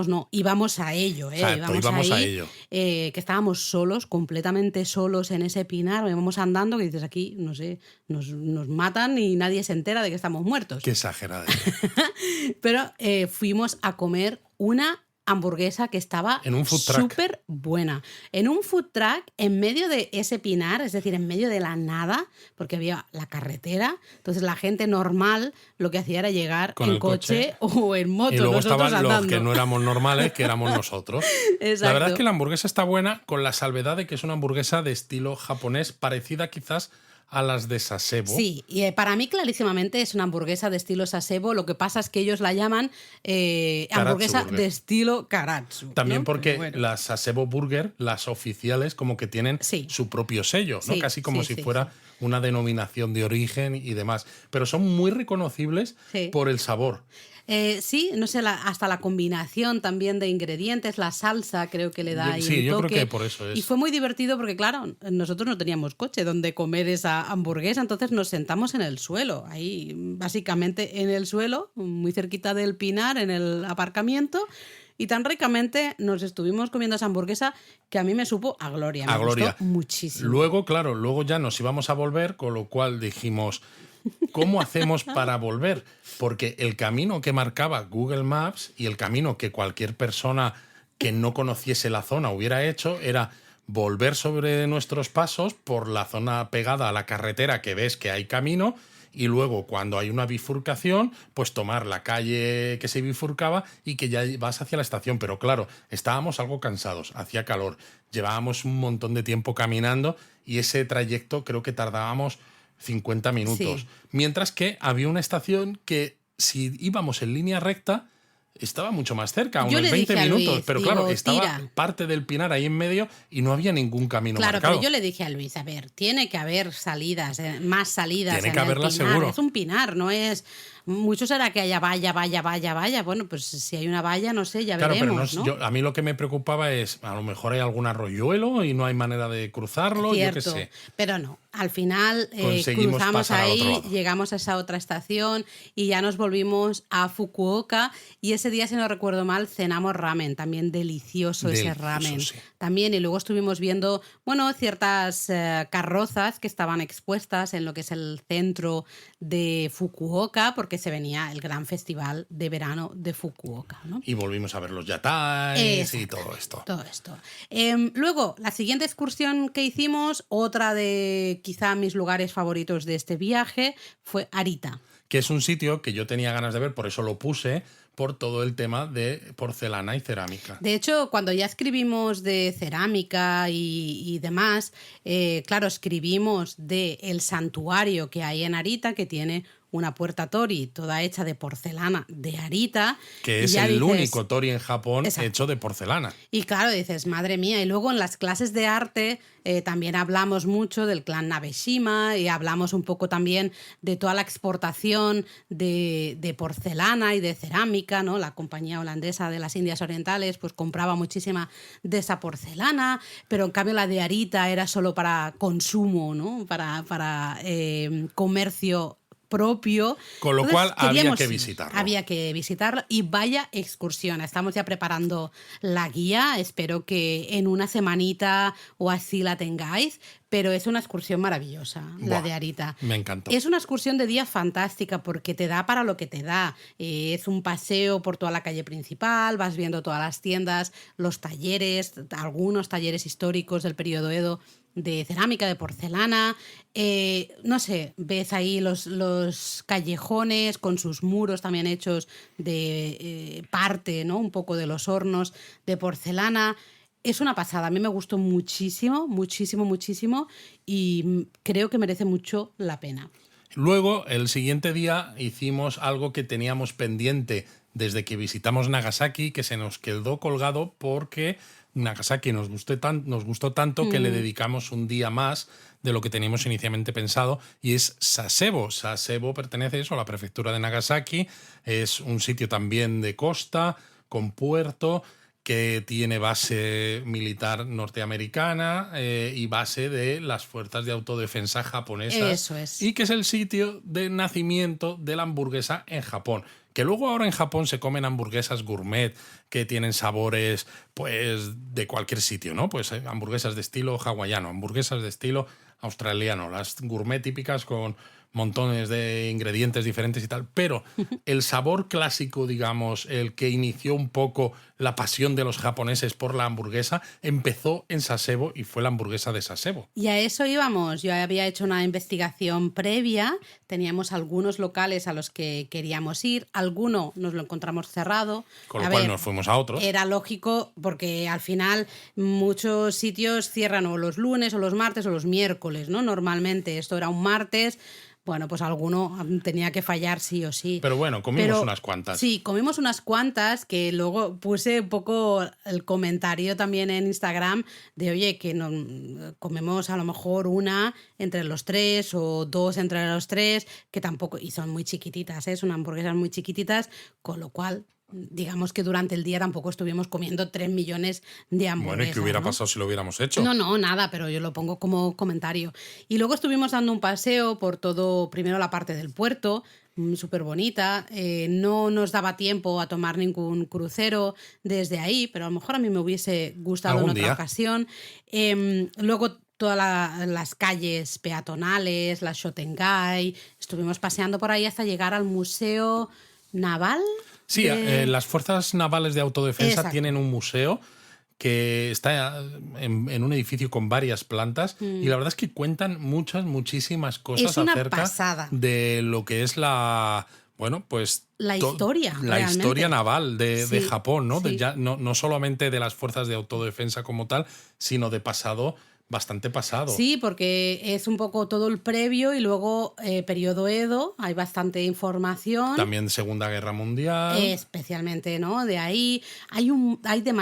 no, íbamos a ello, Exacto, íbamos a ahí, ello. que estábamos solos, completamente solos en ese pinar, íbamos andando, que dices aquí, no sé, nos matan y nadie se entera de que estamos muertos. Qué exagerado. Pero fuimos a comer una hamburguesa que estaba En un food truck. súper buena. En un food truck, en medio de ese pinar, es decir, en medio de la nada, porque había la carretera. Entonces la gente normal lo que hacía era llegar Con en el coche o en moto. Y luego nosotros estaban los andando. que no éramos normales, que éramos nosotros. Exacto. La verdad es que la hamburguesa está buena, con la salvedad de que es una hamburguesa de estilo japonés, parecida quizás a las de Sasebo. Sí, y para mí clarísimamente es una hamburguesa de estilo Sasebo. Lo que pasa es que ellos la llaman hamburguesa Burger. de estilo Karatsu. También ¿no? porque Pero bueno. las Sasebo Burger, las oficiales, como que tienen Sí. su propio sello, ¿no? Sí, Casi como sí, si sí, fuera una denominación de origen y demás. Pero son muy reconocibles Sí. por el sabor. Sí, no sé, hasta la combinación también de ingredientes, la salsa creo que le da ahí Sí, un yo creo toque. que por eso es. Y fue muy divertido porque, claro, nosotros no teníamos coche donde comer esa hamburguesa, entonces nos sentamos en el suelo, ahí básicamente en el suelo, muy cerquita del pinar, en el aparcamiento. Y tan ricamente nos estuvimos comiendo esa hamburguesa que a mí me supo a gloria. Me Gloria. gustó muchísimo. Luego, claro, luego ya nos íbamos a volver, con lo cual dijimos, ¿cómo hacemos para volver? Porque el camino que marcaba Google Maps y el camino que cualquier persona que no conociese la zona hubiera hecho era volver sobre nuestros pasos por la zona pegada a la carretera, que ves que hay camino, y luego cuando hay una bifurcación, pues tomar la calle que se bifurcaba y que ya vas hacia la estación. Pero claro, estábamos algo cansados, hacía calor, llevábamos un montón de tiempo caminando y ese trayecto creo que tardábamos 50 minutos. Sí. Mientras que había una estación que si íbamos en línea recta estaba mucho más cerca, Yo unos le 20 dije a minutos. Luis, Pero digo, claro, estaba tira. parte del pinar ahí en medio y no había ningún camino Claro, marcado. pero yo le dije a Luis, a ver, tiene que haber salidas, más salidas Tiene en que el haberlas pinar. seguro. Es un pinar, no es... Mucho será que haya valla. Bueno, pues si hay una valla, no sé, ya Claro, pero veremos, no, ¿no? a mí lo que me preocupaba es, a lo mejor hay algún arroyuelo y no hay manera de cruzarlo, yo qué Cierto, sé. pero no. Al final Conseguimos cruzamos pasar al otro ahí, lado. llegamos a esa otra estación y ya nos volvimos a Fukuoka. Y ese día, si no recuerdo mal, cenamos ramen. También delicioso ese Delicioso, ramen. sí. También, y luego estuvimos viendo, bueno, ciertas carrozas que estaban expuestas en lo que es el centro de Fukuoka, porque se venía el gran festival de verano de Fukuoka, ¿no? Y volvimos a ver los yatais y Exacto. todo esto. Todo esto. Luego, la siguiente excursión que hicimos, otra de quizá mis lugares favoritos de este viaje, fue Arita. Que es un sitio que yo tenía ganas de ver, por eso lo puse, por todo el tema de porcelana y cerámica. De hecho, cuando ya escribimos de cerámica y demás, claro, escribimos de el santuario que hay en Arita, que tiene una puerta tori toda hecha de porcelana de Arita. Que y es ya el dices- único tori en Japón Exacto. hecho de porcelana. Y claro, dices, madre mía. Y luego en las clases de arte también hablamos mucho del clan Nabeshima y hablamos un poco también de toda la exportación de porcelana y de cerámica, ¿no? La compañía holandesa de las Indias Orientales pues compraba muchísima de esa porcelana, pero en cambio la de Arita era solo para consumo, ¿no? Para comercio propio. Con lo Entonces, cual había queríamos que ir, visitarlo. Había que visitarlo y vaya excursión. Estamos ya preparando la guía. Espero que en una semanita o así la tengáis. Pero es una excursión maravillosa, la Buah, de Arita. me encantó. Es una excursión de día fantástica porque te da para lo que te da. Es un paseo por toda la calle principal, vas viendo todas las tiendas, los talleres, algunos talleres históricos del periodo Edo de cerámica, de porcelana. No sé, ves ahí los callejones con sus muros también hechos de parte, ¿no? Un poco de los hornos de porcelana. Es una pasada, a mí me gustó muchísimo y creo que merece mucho la pena. Luego, el siguiente día, hicimos algo que teníamos pendiente desde que visitamos Nagasaki, que se nos quedó colgado porque Nagasaki nos gustó tanto que le dedicamos un día más de lo que teníamos inicialmente pensado, y es Sasebo. Sasebo pertenece a la prefectura de Nagasaki, es un sitio también de costa, con puerto, que tiene base militar norteamericana y base de las fuerzas de autodefensa japonesas. Eso es. Y que es el sitio de nacimiento de la hamburguesa en Japón. Que luego ahora en Japón se comen hamburguesas gourmet que tienen sabores pues de cualquier sitio, ¿no? Pues hamburguesas de estilo hawaiano, hamburguesas de estilo australiano, las gourmet típicas con montones de ingredientes diferentes y tal, pero el sabor clásico, digamos, el que inició un poco la pasión de los japoneses por la hamburguesa, empezó en Sasebo y fue la hamburguesa de Sasebo. Y a eso íbamos. Yo había hecho una investigación previa, teníamos algunos locales a los que queríamos ir, alguno nos lo encontramos cerrado. Con lo cual nos fuimos a otros. Era lógico porque al final muchos sitios cierran o los lunes o los martes o los miércoles, ¿no? Normalmente esto era un martes. Bueno, pues alguno tenía que fallar sí o sí. Pero bueno, comimos unas cuantas. Sí, comimos unas cuantas, que luego puse un poco el comentario también en Instagram de, oye, que comemos a lo mejor una entre los tres o dos entre los tres, que tampoco, y son muy chiquititas, son hamburguesas muy chiquititas, con lo cual digamos que durante el día tampoco estuvimos comiendo 3 millones de hamburguesas. Bueno, ¿y qué hubiera pasado si lo hubiéramos hecho? No, nada, pero yo lo pongo como comentario. Y luego estuvimos dando un paseo por todo, primero la parte del puerto, súper bonita. No nos daba tiempo a tomar ningún crucero desde ahí, pero a lo mejor a mí me hubiese gustado en otra ocasión. Luego todas las calles peatonales, la Shotengai, estuvimos paseando por ahí hasta llegar al Museo Naval. Sí, las fuerzas navales de autodefensa Exacto. tienen un museo que está en un edificio con varias plantas y la verdad es que cuentan muchísimas cosas es una acerca pasada. de lo que es la historia. La historia naval de Japón, ¿no? Sí. No solamente de las fuerzas de autodefensa como tal, sino de pasado. Bastante pasado. Sí, porque es un poco todo el previo y luego periodo Edo, hay bastante información. También Segunda Guerra Mundial. Especialmente, ¿no? De ahí hay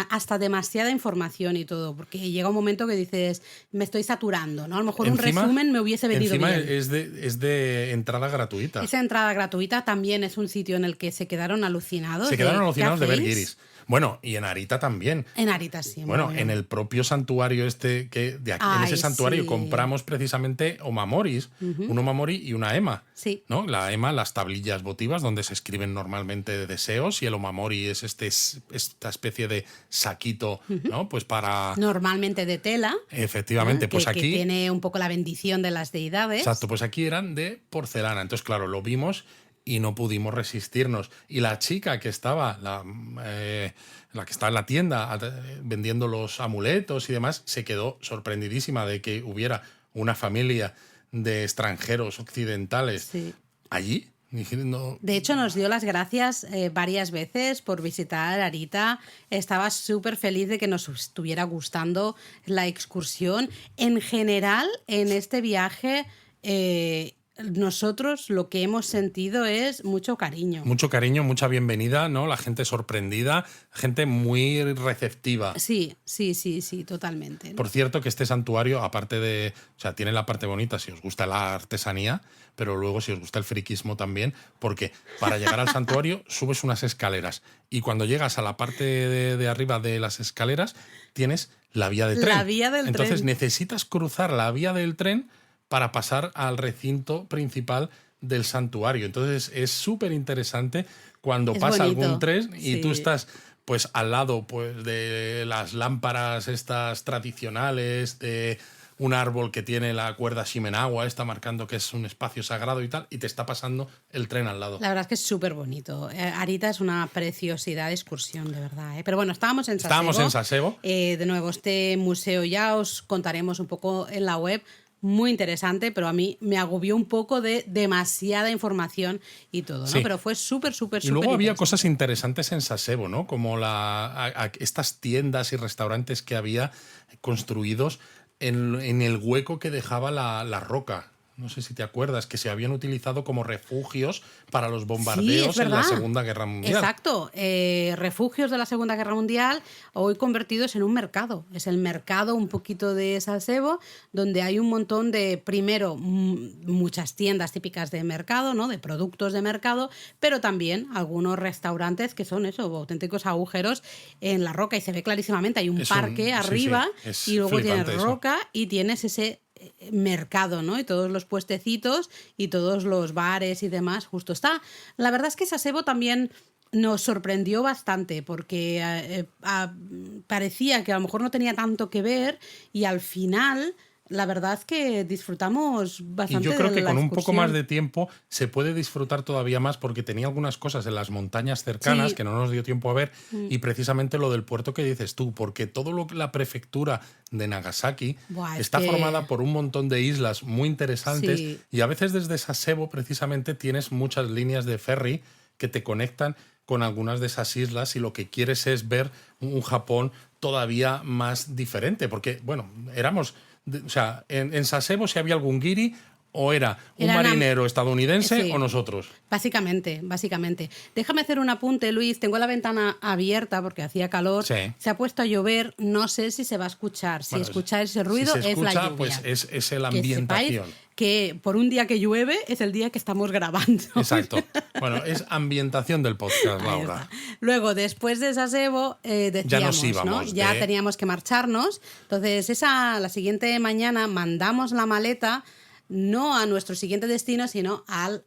hasta demasiada información y todo, porque llega un momento que dices, me estoy saturando, ¿no? A lo mejor un resumen me hubiese venido bien. Es de entrada gratuita. Esa entrada gratuita también es un sitio en el que se quedaron alucinados. Se quedaron alucinados de ver guiris. Bueno, y en Arita también. En Arita sí. Bueno, en el propio santuario que de aquí, en ese santuario compramos precisamente omamoris, un omamori y una ema. Sí. ¿No? La ema, las tablillas votivas donde se escriben normalmente deseos, y el omamori es esta especie de saquito, ¿no? Pues para... Normalmente de tela. Efectivamente, pues aquí... Que tiene un poco la bendición de las deidades. Exacto, pues aquí eran de porcelana. Entonces, claro, lo vimos y no pudimos resistirnos. Y la chica que estaba, la que está en la tienda vendiendo los amuletos y demás, se quedó sorprendidísima de que hubiera una familia de extranjeros occidentales allí. De hecho, nos dio las gracias varias veces por visitar Arita. Estaba súper feliz de que nos estuviera gustando la excursión. En general, en este viaje... nosotros lo que hemos sentido es mucho cariño. Mucho cariño, mucha bienvenida, ¿no? La gente sorprendida, gente muy receptiva. Sí, totalmente, ¿no? Por cierto, que este santuario, aparte de... O sea, tiene la parte bonita si os gusta la artesanía, pero luego si os gusta el friquismo también, porque para llegar al santuario subes unas escaleras y cuando llegas a la parte de arriba de las escaleras tienes la vía del tren. La vía del tren. Entonces necesitas cruzar la vía del tren para pasar al recinto principal del santuario. Entonces es súper interesante cuando pasa bonito. algún tren y tú estás pues al lado pues de las lámparas estas tradicionales, de un árbol que tiene la cuerda Shimenawa, está marcando que es un espacio sagrado y tal, y te está pasando el tren al lado. La verdad es que es súper bonito. Arita es una preciosidad de excursión, de verdad. Pero bueno, estábamos en Sasebo. De nuevo, este museo ya os contaremos un poco en la web. Muy interesante, pero a mí me agobió un poco de demasiada información y todo, ¿no? Sí. Pero fue súper Y luego había cosas interesantes en Sasebo, ¿no? Como estas tiendas y restaurantes que había construidos en el hueco que dejaba la roca. no sé si te acuerdas, que se habían utilizado como refugios para los bombardeos en la Segunda Guerra Mundial. Exacto, refugios de la Segunda Guerra Mundial, hoy convertidos en un mercado. Es el mercado un poquito de Sasebo, donde hay un montón de, primero, muchas tiendas típicas de mercado, ¿no? De productos de mercado, pero también algunos restaurantes que son eso, auténticos agujeros en la roca, y se ve clarísimamente, hay un parque arriba, y luego tienes roca y tienes ese mercado, ¿no? Y todos los puestecitos y todos los bares y demás, justo está. La verdad es que Sasebo también nos sorprendió bastante porque parecía que a lo mejor no tenía tanto que ver, y al final la verdad es que disfrutamos bastante. Y yo creo de que la con un excursión. poco más de tiempo se puede disfrutar todavía más, porque tenía algunas cosas en las montañas cercanas que no nos dio tiempo a ver, y precisamente lo del puerto que dices tú, porque todo la prefectura de Nagasaki está formada por un montón de islas muy interesantes, y a veces desde Sasebo precisamente tienes muchas líneas de ferry que te conectan con algunas de esas islas, y lo que quieres es ver un Japón todavía más diferente, porque, bueno, o sea, en Sasebo, si había algún guiri, o era un marinero estadounidense o nosotros. Básicamente. Déjame hacer un apunte, Luis. Tengo la ventana abierta porque hacía calor. Sí. Se ha puesto a llover. No sé si se va a escuchar. Si escucháis ese ruido, si se escucha, es la lluvia. Pues es la ambientación. Que por un día que llueve es el día que estamos grabando. Exacto. Bueno, es ambientación del podcast, Laura. Luego, después de Sasebo, decíamos, ya nos íbamos, ¿no? Ya teníamos que marcharnos. Entonces, la siguiente mañana mandamos la maleta no a nuestro siguiente destino, sino al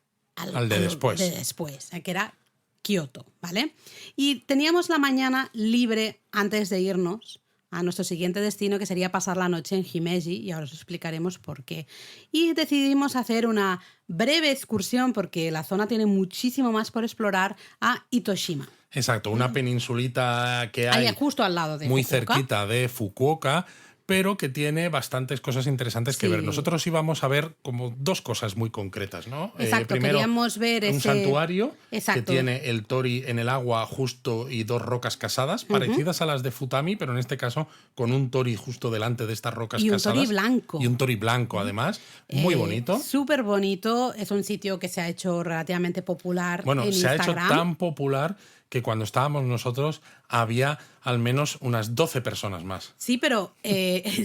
de después. Que era Kioto, ¿vale? Y teníamos la mañana libre antes de irnos a nuestro siguiente destino, que sería pasar la noche en Himeji, y ahora os explicaremos por qué. Y decidimos hacer una breve excursión, porque la zona tiene muchísimo más por explorar, a Itoshima. Exacto, una peninsulita que hay justo al lado de muy Fukuoka. cerquita de Fukuoka, pero que tiene bastantes cosas interesantes que ver. Nosotros íbamos a ver como dos cosas muy concretas, ¿no? Exacto, Primero, queríamos ver un santuario que tiene el tori en el agua justo y dos rocas casadas, parecidas a las de Futami, pero en este caso con un tori justo delante de estas rocas casadas. Y un tori blanco. Y un tori blanco, además. Muy bonito. Súper bonito. Es un sitio que se ha hecho relativamente popular en Instagram. Se ha hecho tan popular que cuando estábamos nosotros había al menos unas 12 personas más. Sí, pero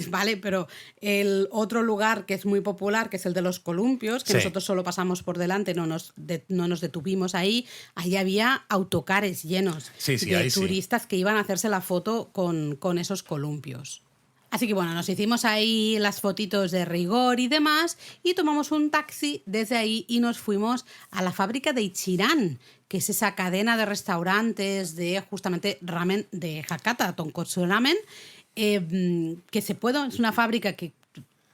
vale, pero el otro lugar que es muy popular, que es el de los columpios, que nosotros solo pasamos por delante, no nos detuvimos ahí había autocares llenos de turistas que iban a hacerse la foto con esos columpios. Así que bueno, nos hicimos ahí las fotitos de rigor y demás, y tomamos un taxi desde ahí y nos fuimos a la fábrica de Ichiran, que es esa cadena de restaurantes de justamente ramen de Hakata, Tonkotsu Ramen, que es una fábrica que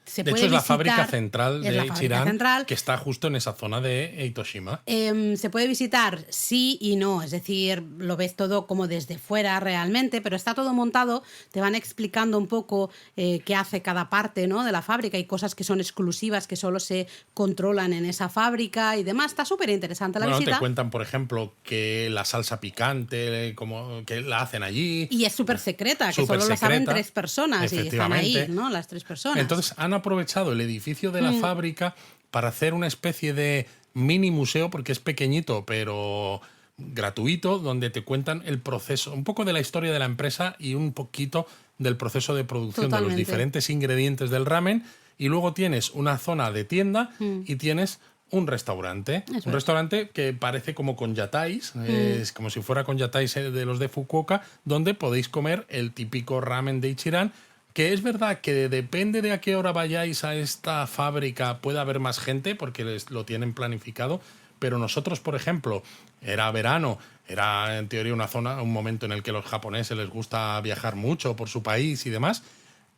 se puede visitar. De hecho, es la fábrica central de Ichiran, que está justo en esa zona de Itoshima. Se puede visitar sí y no, es decir, lo ves todo como desde fuera realmente, pero está todo montado, te van explicando un poco qué hace cada parte, ¿no?, de la fábrica, y cosas que son exclusivas, que solo se controlan en esa fábrica y demás. Está súper interesante la visita. Te cuentan, por ejemplo, que la salsa picante, como que la hacen allí. Y es súper secreta, que solo lo saben 3 personas y están ahí, ¿no?, las 3 personas. Entonces han aprovechado el edificio de la fábrica para hacer una especie de mini museo, porque es pequeñito pero gratuito, donde te cuentan el proceso, un poco de la historia de la empresa y un poquito del proceso de producción de los diferentes ingredientes del ramen. Y luego tienes una zona de tienda y tienes un restaurante. Un restaurante que parece como con yatais, es como si fuera con yatais de los de Fukuoka, donde podéis comer el típico ramen de Ichiran, que es verdad que depende de a qué hora vayáis a esta fábrica, puede haber más gente porque lo tienen planificado, pero nosotros, por ejemplo, era verano, era en teoría un momento en el que a los japoneses les gusta viajar mucho por su país y demás,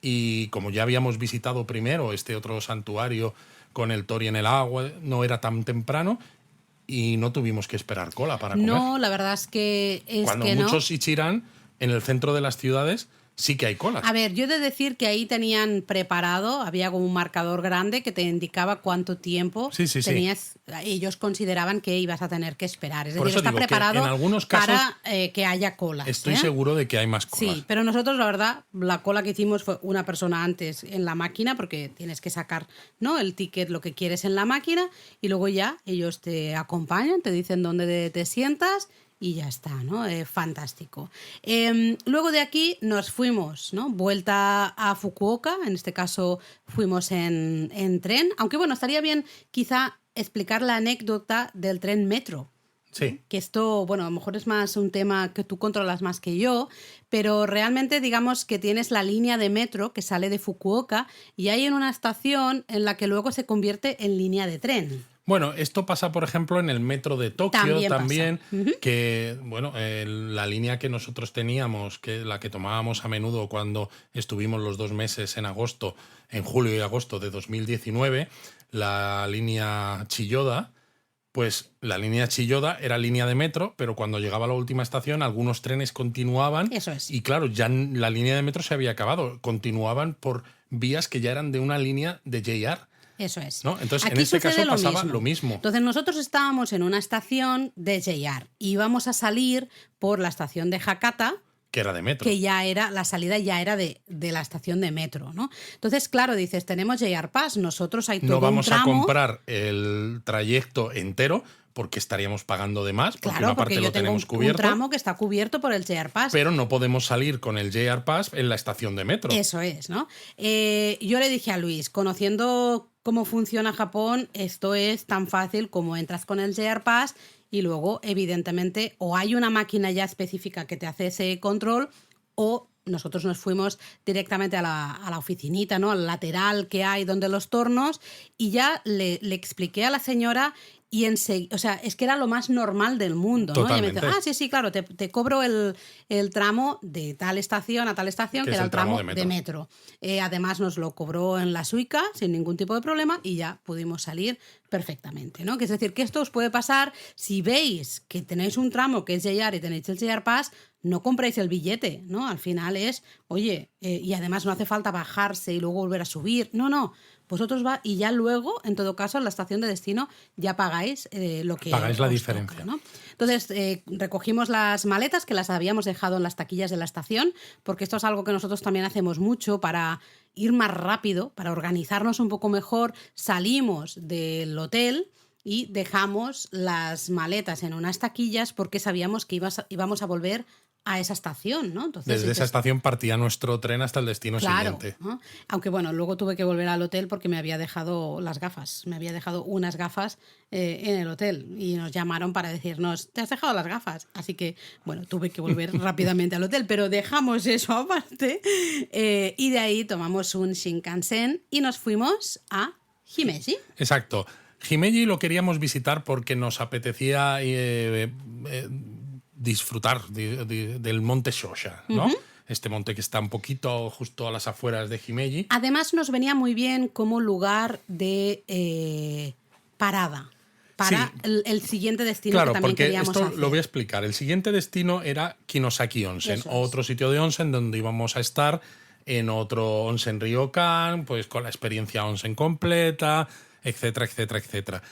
y como ya habíamos visitado primero este otro santuario con el tori en el agua, no era tan temprano y no tuvimos que esperar cola para comer. No, la verdad es que Cuando muchos Ichiran en el centro de las ciudades sí que hay colas. A ver, yo he de decir que ahí tenían preparado, había como un marcador grande que te indicaba cuánto tiempo Sí. tenías. Ellos consideraban que ibas a tener que esperar. Es Por decir, eso está digo que preparado en algunos casos para que haya colas. Estoy seguro de que hay más colas. Sí, pero nosotros, la verdad, la cola que hicimos fue una persona antes en la máquina, porque tienes que sacar, ¿no?, el ticket, lo que quieres en la máquina, y luego ya ellos te acompañan, te dicen dónde te sientas y ya está, ¿no? Fantástico. Luego de aquí nos fuimos, ¿no?, vuelta a Fukuoka, en este caso fuimos en tren, aunque bueno, estaría bien quizá explicar la anécdota del tren metro. Sí. Que esto, bueno, a lo mejor es más un tema que tú controlas más que yo, pero realmente digamos que tienes la línea de metro que sale de Fukuoka y hay en una estación en la que luego se convierte en línea de tren. Bueno, esto pasa, por ejemplo, en el metro de Tokio también, Uh-huh. que, bueno, la línea que nosotros teníamos, que la que tomábamos a menudo cuando estuvimos los 2 meses en agosto, en julio y agosto de 2019, la línea Chiyoda, pues la línea Chiyoda era línea de metro, pero cuando llegaba a la última estación algunos trenes continuaban. Eso es. Y claro, ya la línea de metro se había acabado. Continuaban por vías que ya eran de una línea de JR. Eso es. ¿No? Entonces, Aquí en este sucede caso pasaba lo mismo. Entonces, nosotros estábamos en una estación de JR y íbamos a salir por la estación de Hakata, que era de metro. que ya era, la salida ya era de la estación de metro, ¿no? Entonces, claro, dices, tenemos JR Pass, nosotros hay todo no vamos un tramo, a comprar el trayecto entero porque estaríamos pagando de más, porque claro, una parte porque yo lo tengo tenemos un cubierto. tramo que está cubierto por el JR Pass. Pero no podemos salir con el JR Pass en la estación de metro. Eso es, ¿no? Yo le dije a Luis, conociendo cómo funciona Japón, esto es tan fácil como entras con el JR Pass y luego, evidentemente, o hay una máquina ya específica que te hace ese control o nosotros nos fuimos directamente a la oficinita, ¿no?, al lateral que hay donde los tornos, y ya le expliqué a la señora y o sea, es que era lo más normal del mundo, ¿no? Totalmente. Y ella me dice, sí, claro, te cobro el tramo de tal estación a tal estación, que era el tramo de metro. Además nos lo cobró en la Suica sin ningún tipo de problema y ya pudimos salir perfectamente, ¿no? Que es decir, que esto os puede pasar si veis que tenéis un tramo que es JR y tenéis el JR Pass, no compréis el billete, ¿no? Al final es, oye, y además no hace falta bajarse y luego volver a subir. No. Vosotros va y ya luego, en todo caso, en la estación de destino ya pagáis lo que pagáis la os diferencia, toca, ¿no? Entonces, recogimos las maletas que las habíamos dejado en las taquillas de la estación, porque esto es algo que nosotros también hacemos mucho para ir más rápido, para organizarnos un poco mejor. Salimos del hotel y dejamos las maletas en unas taquillas porque sabíamos que íbamos a volver a esa estación, ¿no? Entonces, desde esa estación partía nuestro tren hasta el destino siguiente. ¿no? Aunque bueno, luego tuve que volver al hotel porque me había dejado las gafas. Me había dejado unas gafas en el hotel y nos llamaron para decirnos, ¿te has dejado las gafas? Así que, bueno, tuve que volver rápidamente al hotel, pero dejamos eso aparte y de ahí tomamos un Shinkansen y nos fuimos a Himeji. Exacto. Himeji lo queríamos visitar porque nos apetecía disfrutar del monte Shosha, ¿no? Uh-huh. Este monte que está un poquito justo a las afueras de Himeji. Además nos venía muy bien como lugar de parada para el siguiente destino, claro, que también queríamos hacer. Claro, porque esto lo voy a explicar. El siguiente destino era Kinosaki Onsen, otro sitio de onsen donde íbamos a estar en otro onsen ryokan, pues con la experiencia onsen completa, etcétera, etcétera, etcétera.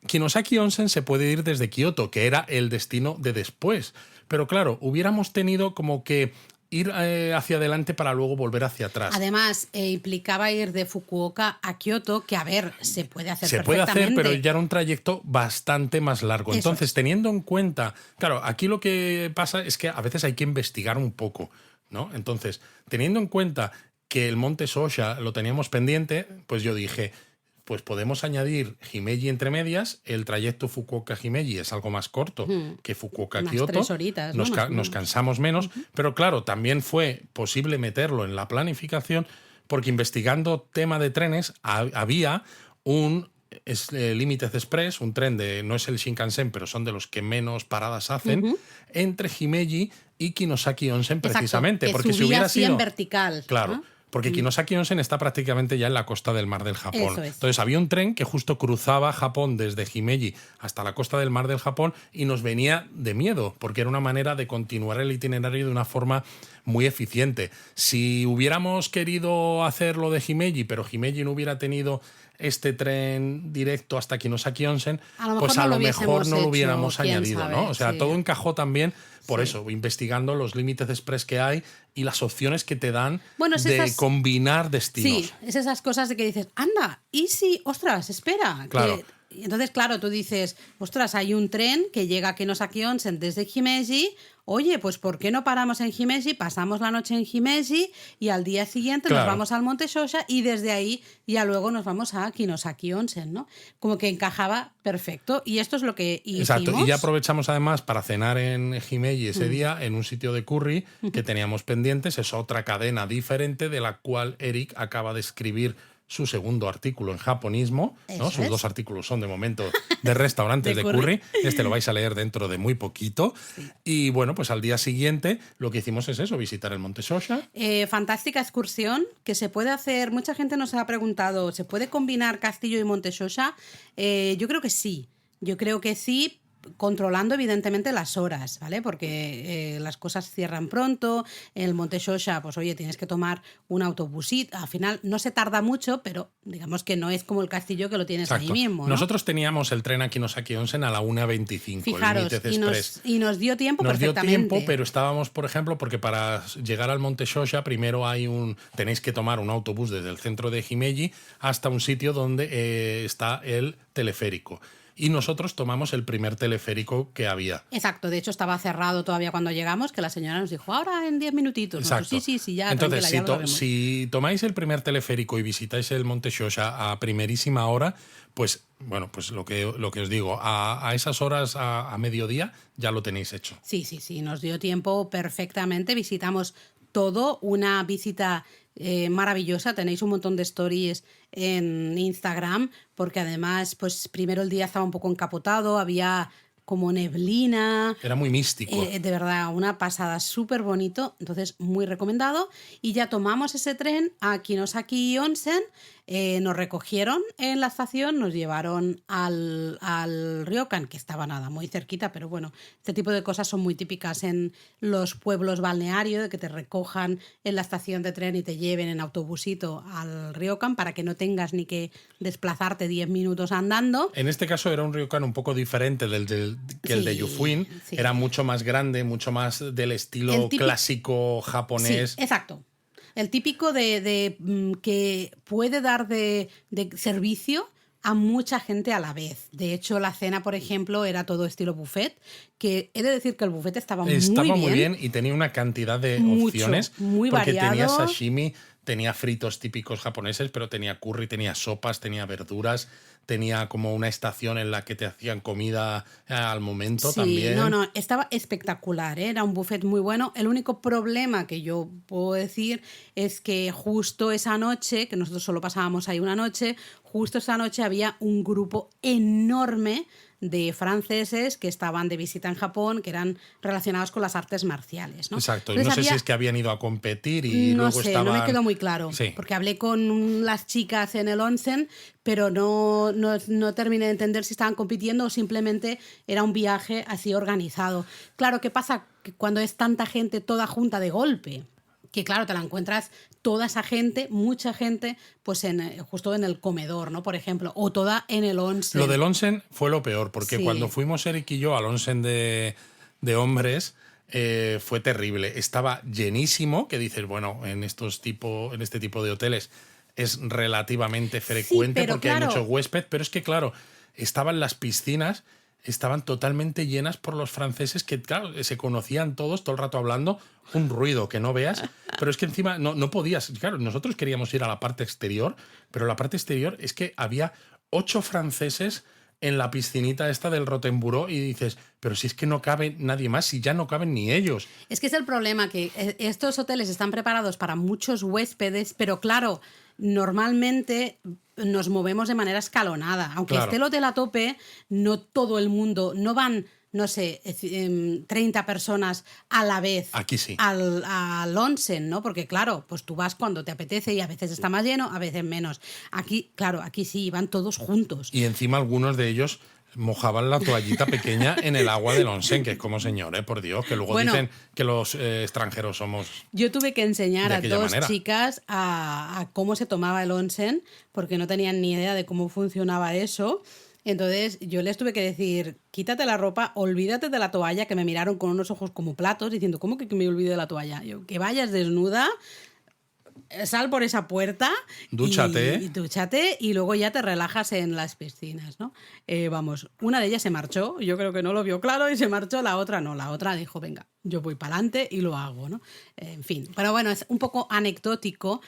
Kinosaki Onsen se puede ir desde Kioto, que era el destino de después. Pero claro, hubiéramos tenido como que ir hacia adelante para luego volver hacia atrás. Además, implicaba ir de Fukuoka a Kioto, que a ver, se puede hacer perfectamente. Se puede hacer, pero ya era un trayecto bastante más largo. Entonces, teniendo en cuenta... Claro, aquí lo que pasa es que a veces hay que investigar un poco, ¿no? Entonces, teniendo en cuenta que el monte Shosha lo teníamos pendiente, pues yo dije... pues podemos añadir Himeji entre medias. El trayecto Fukuoka-Himeji es algo más corto que Fukuoka-Kioto. 3 horitas, ¿no? Nos cansamos menos. Pero claro, también fue posible meterlo en la planificación porque investigando tema de trenes había un Limited Express, un tren no es el Shinkansen, pero son de los que menos paradas hacen, entre Himeji y Kinosaki Onsen precisamente. Exacto, que porque subía si hubiera así sido en vertical. Claro. ¿no? porque Kinosaki Onsen está prácticamente ya en la costa del Mar del Japón. Eso es. Entonces había un tren que justo cruzaba Japón desde Himeji hasta la costa del Mar del Japón y nos venía de miedo, porque era una manera de continuar el itinerario de una forma muy eficiente. Si hubiéramos querido hacer lo de Himeji, pero Himeji no hubiera tenido este tren directo hasta Kinosaki Onsen, pues a lo mejor no lo hubiéramos añadido, ¿no? O sea, todo encajó también por eso, investigando los límites express que hay y las opciones que te dan de combinar destinos. Sí, es esas cosas de que dices, anda, ¿y si? Ostras, espera. Claro. Y entonces, claro, tú dices, ostras, hay un tren que llega a Kinosaki Onsen desde Himeji. Oye, pues ¿por qué no paramos en Himeji? Pasamos la noche en Himeji y al día siguiente nos vamos al Monte Shosha y desde ahí ya luego nos vamos a Kinosaki Onsen, ¿no? Como que encajaba perfecto y esto es lo que hicimos. Exacto, y ya aprovechamos además para cenar en Himeji ese día en un sitio de curry que teníamos pendientes. Es otra cadena diferente de la cual Eric acaba de escribir su segundo artículo en japonismo, ¿no? Sus 2 artículos son de momento de restaurantes de curry. Este lo vais a leer dentro de muy poquito. Sí. Y bueno, pues al día siguiente lo que hicimos es eso, visitar el Monte Shosha. Fantástica excursión que se puede hacer. Mucha gente nos ha preguntado, ¿se puede combinar Castillo y Monte Shosha? Yo creo que sí. Yo creo que sí, controlando evidentemente las horas, ¿vale? Porque las cosas cierran pronto, el Monte Shosha, pues oye, tienes que tomar un autobusito, al final no se tarda mucho, pero digamos que no es como el castillo que lo tienes ahí mismo, ¿no? Nosotros teníamos el tren a Kinosaki Onsen a la 1:25, fijaros, el Express. Y nos dio tiempo perfectamente. Nos dio tiempo, pero estábamos, por ejemplo, porque para llegar al Monte Shosha primero tenéis que tomar un autobús desde el centro de Himeji hasta un sitio donde está el teleférico. Y nosotros tomamos el primer teleférico que había. Exacto, de hecho estaba cerrado todavía cuando llegamos, que la señora nos dijo, ahora en 10 minutitos. Exacto. Pues sí, ya. Entonces, si tomáis el primer teleférico y visitáis el Monte Shosha a primerísima hora, pues bueno, pues lo que os digo, a esas horas, a mediodía, ya lo tenéis hecho. Sí, nos dio tiempo perfectamente, visitamos todo, una visita maravillosa. Tenéis un montón de stories en Instagram, porque además, pues primero el día estaba un poco encapotado, había como neblina. Era muy místico. De verdad, una pasada, súper bonito, entonces muy recomendado. Y ya tomamos ese tren a Kinosaki Onsen, nos recogieron en la estación, nos llevaron al ryokan, que estaba nada, muy cerquita, pero bueno, este tipo de cosas son muy típicas en los pueblos balnearios, de que te recojan en la estación de tren y te lleven en autobusito al ryokan para que no tengas ni que desplazarte 10 minutos andando. En este caso era un ryokan un poco diferente el de Yufuin, era mucho más grande, mucho más del estilo clásico japonés. Sí, exacto. El típico de que puede dar de servicio a mucha gente a la vez. De hecho, la cena, por ejemplo, era todo estilo buffet, que he de decir que el buffet estaba muy bien y tenía una cantidad de opciones. Muy porque variado. Tenía sashimi, tenía fritos típicos japoneses, pero tenía curry, tenía sopas, tenía verduras, tenía como una estación en la que te hacían comida al momento también. No, estaba espectacular, ¿eh? Era un buffet muy bueno. El único problema que yo puedo decir es que justo esa noche, que nosotros solo pasábamos ahí una noche, justo esa noche había un grupo enorme de franceses que estaban de visita en Japón, que eran relacionados con las artes marciales, ¿no? Exacto, entonces, y no sé si es que habían ido a competir y luego estaban... No me quedó muy claro, porque hablé con las chicas en el onsen, pero no terminé de entender si estaban compitiendo o simplemente era un viaje así organizado. Claro, ¿qué pasa? Que cuando es tanta gente toda junta de golpe, que claro, te la encuentras toda esa gente, mucha gente, pues justo en el comedor, ¿no? Por ejemplo, o toda en el onsen. Lo del onsen fue lo peor, porque cuando fuimos Eric y yo al onsen de hombres, fue terrible. Estaba llenísimo, que dices, bueno, en este tipo de hoteles es relativamente frecuente porque hay mucho huésped, pero es que claro, estaban las piscinas, estaban totalmente llenas por los franceses que, claro, se conocían todos, todo el rato hablando, un ruido que no veas, pero es que encima no podías. Claro, nosotros queríamos ir a la parte exterior, pero la parte exterior es que había 8 franceses en la piscinita esta del Rotenburó y dices, pero si es que no cabe nadie más, si ya no caben ni ellos. Es que es el problema, que estos hoteles están preparados para muchos huéspedes, pero claro, normalmente nos movemos de manera escalonada. Aunque esté el hotel a tope, no todo el mundo, no van no sé, 30 personas a la vez Aquí sí. al onsen, ¿no? Porque claro, pues tú vas cuando te apetece y a veces está más lleno, a veces menos. Aquí, claro, aquí sí, iban todos juntos. Y encima algunos de ellos mojaban la toallita pequeña en el agua del onsen, que es como, señor, por Dios, que luego Bueno, dicen que los extranjeros somos yo tuve que enseñar de a aquella dos manera. chicas a cómo se tomaba el onsen, porque no tenían ni idea de cómo funcionaba eso. Entonces yo les tuve que decir, quítate la ropa, olvídate de la toalla, que me miraron con unos ojos como platos, diciendo, ¿cómo que me olvide de la toalla? Yo, que vayas desnuda, sal por esa puerta Dúchate. y dúchate y luego ya te relajas en las piscinas, ¿no? Vamos, una de ellas se marchó, yo creo que no lo vio claro y se marchó, la otra no, la otra dijo, venga, yo voy para adelante y lo hago, ¿no? En fin, pero bueno, es un poco anecdótico.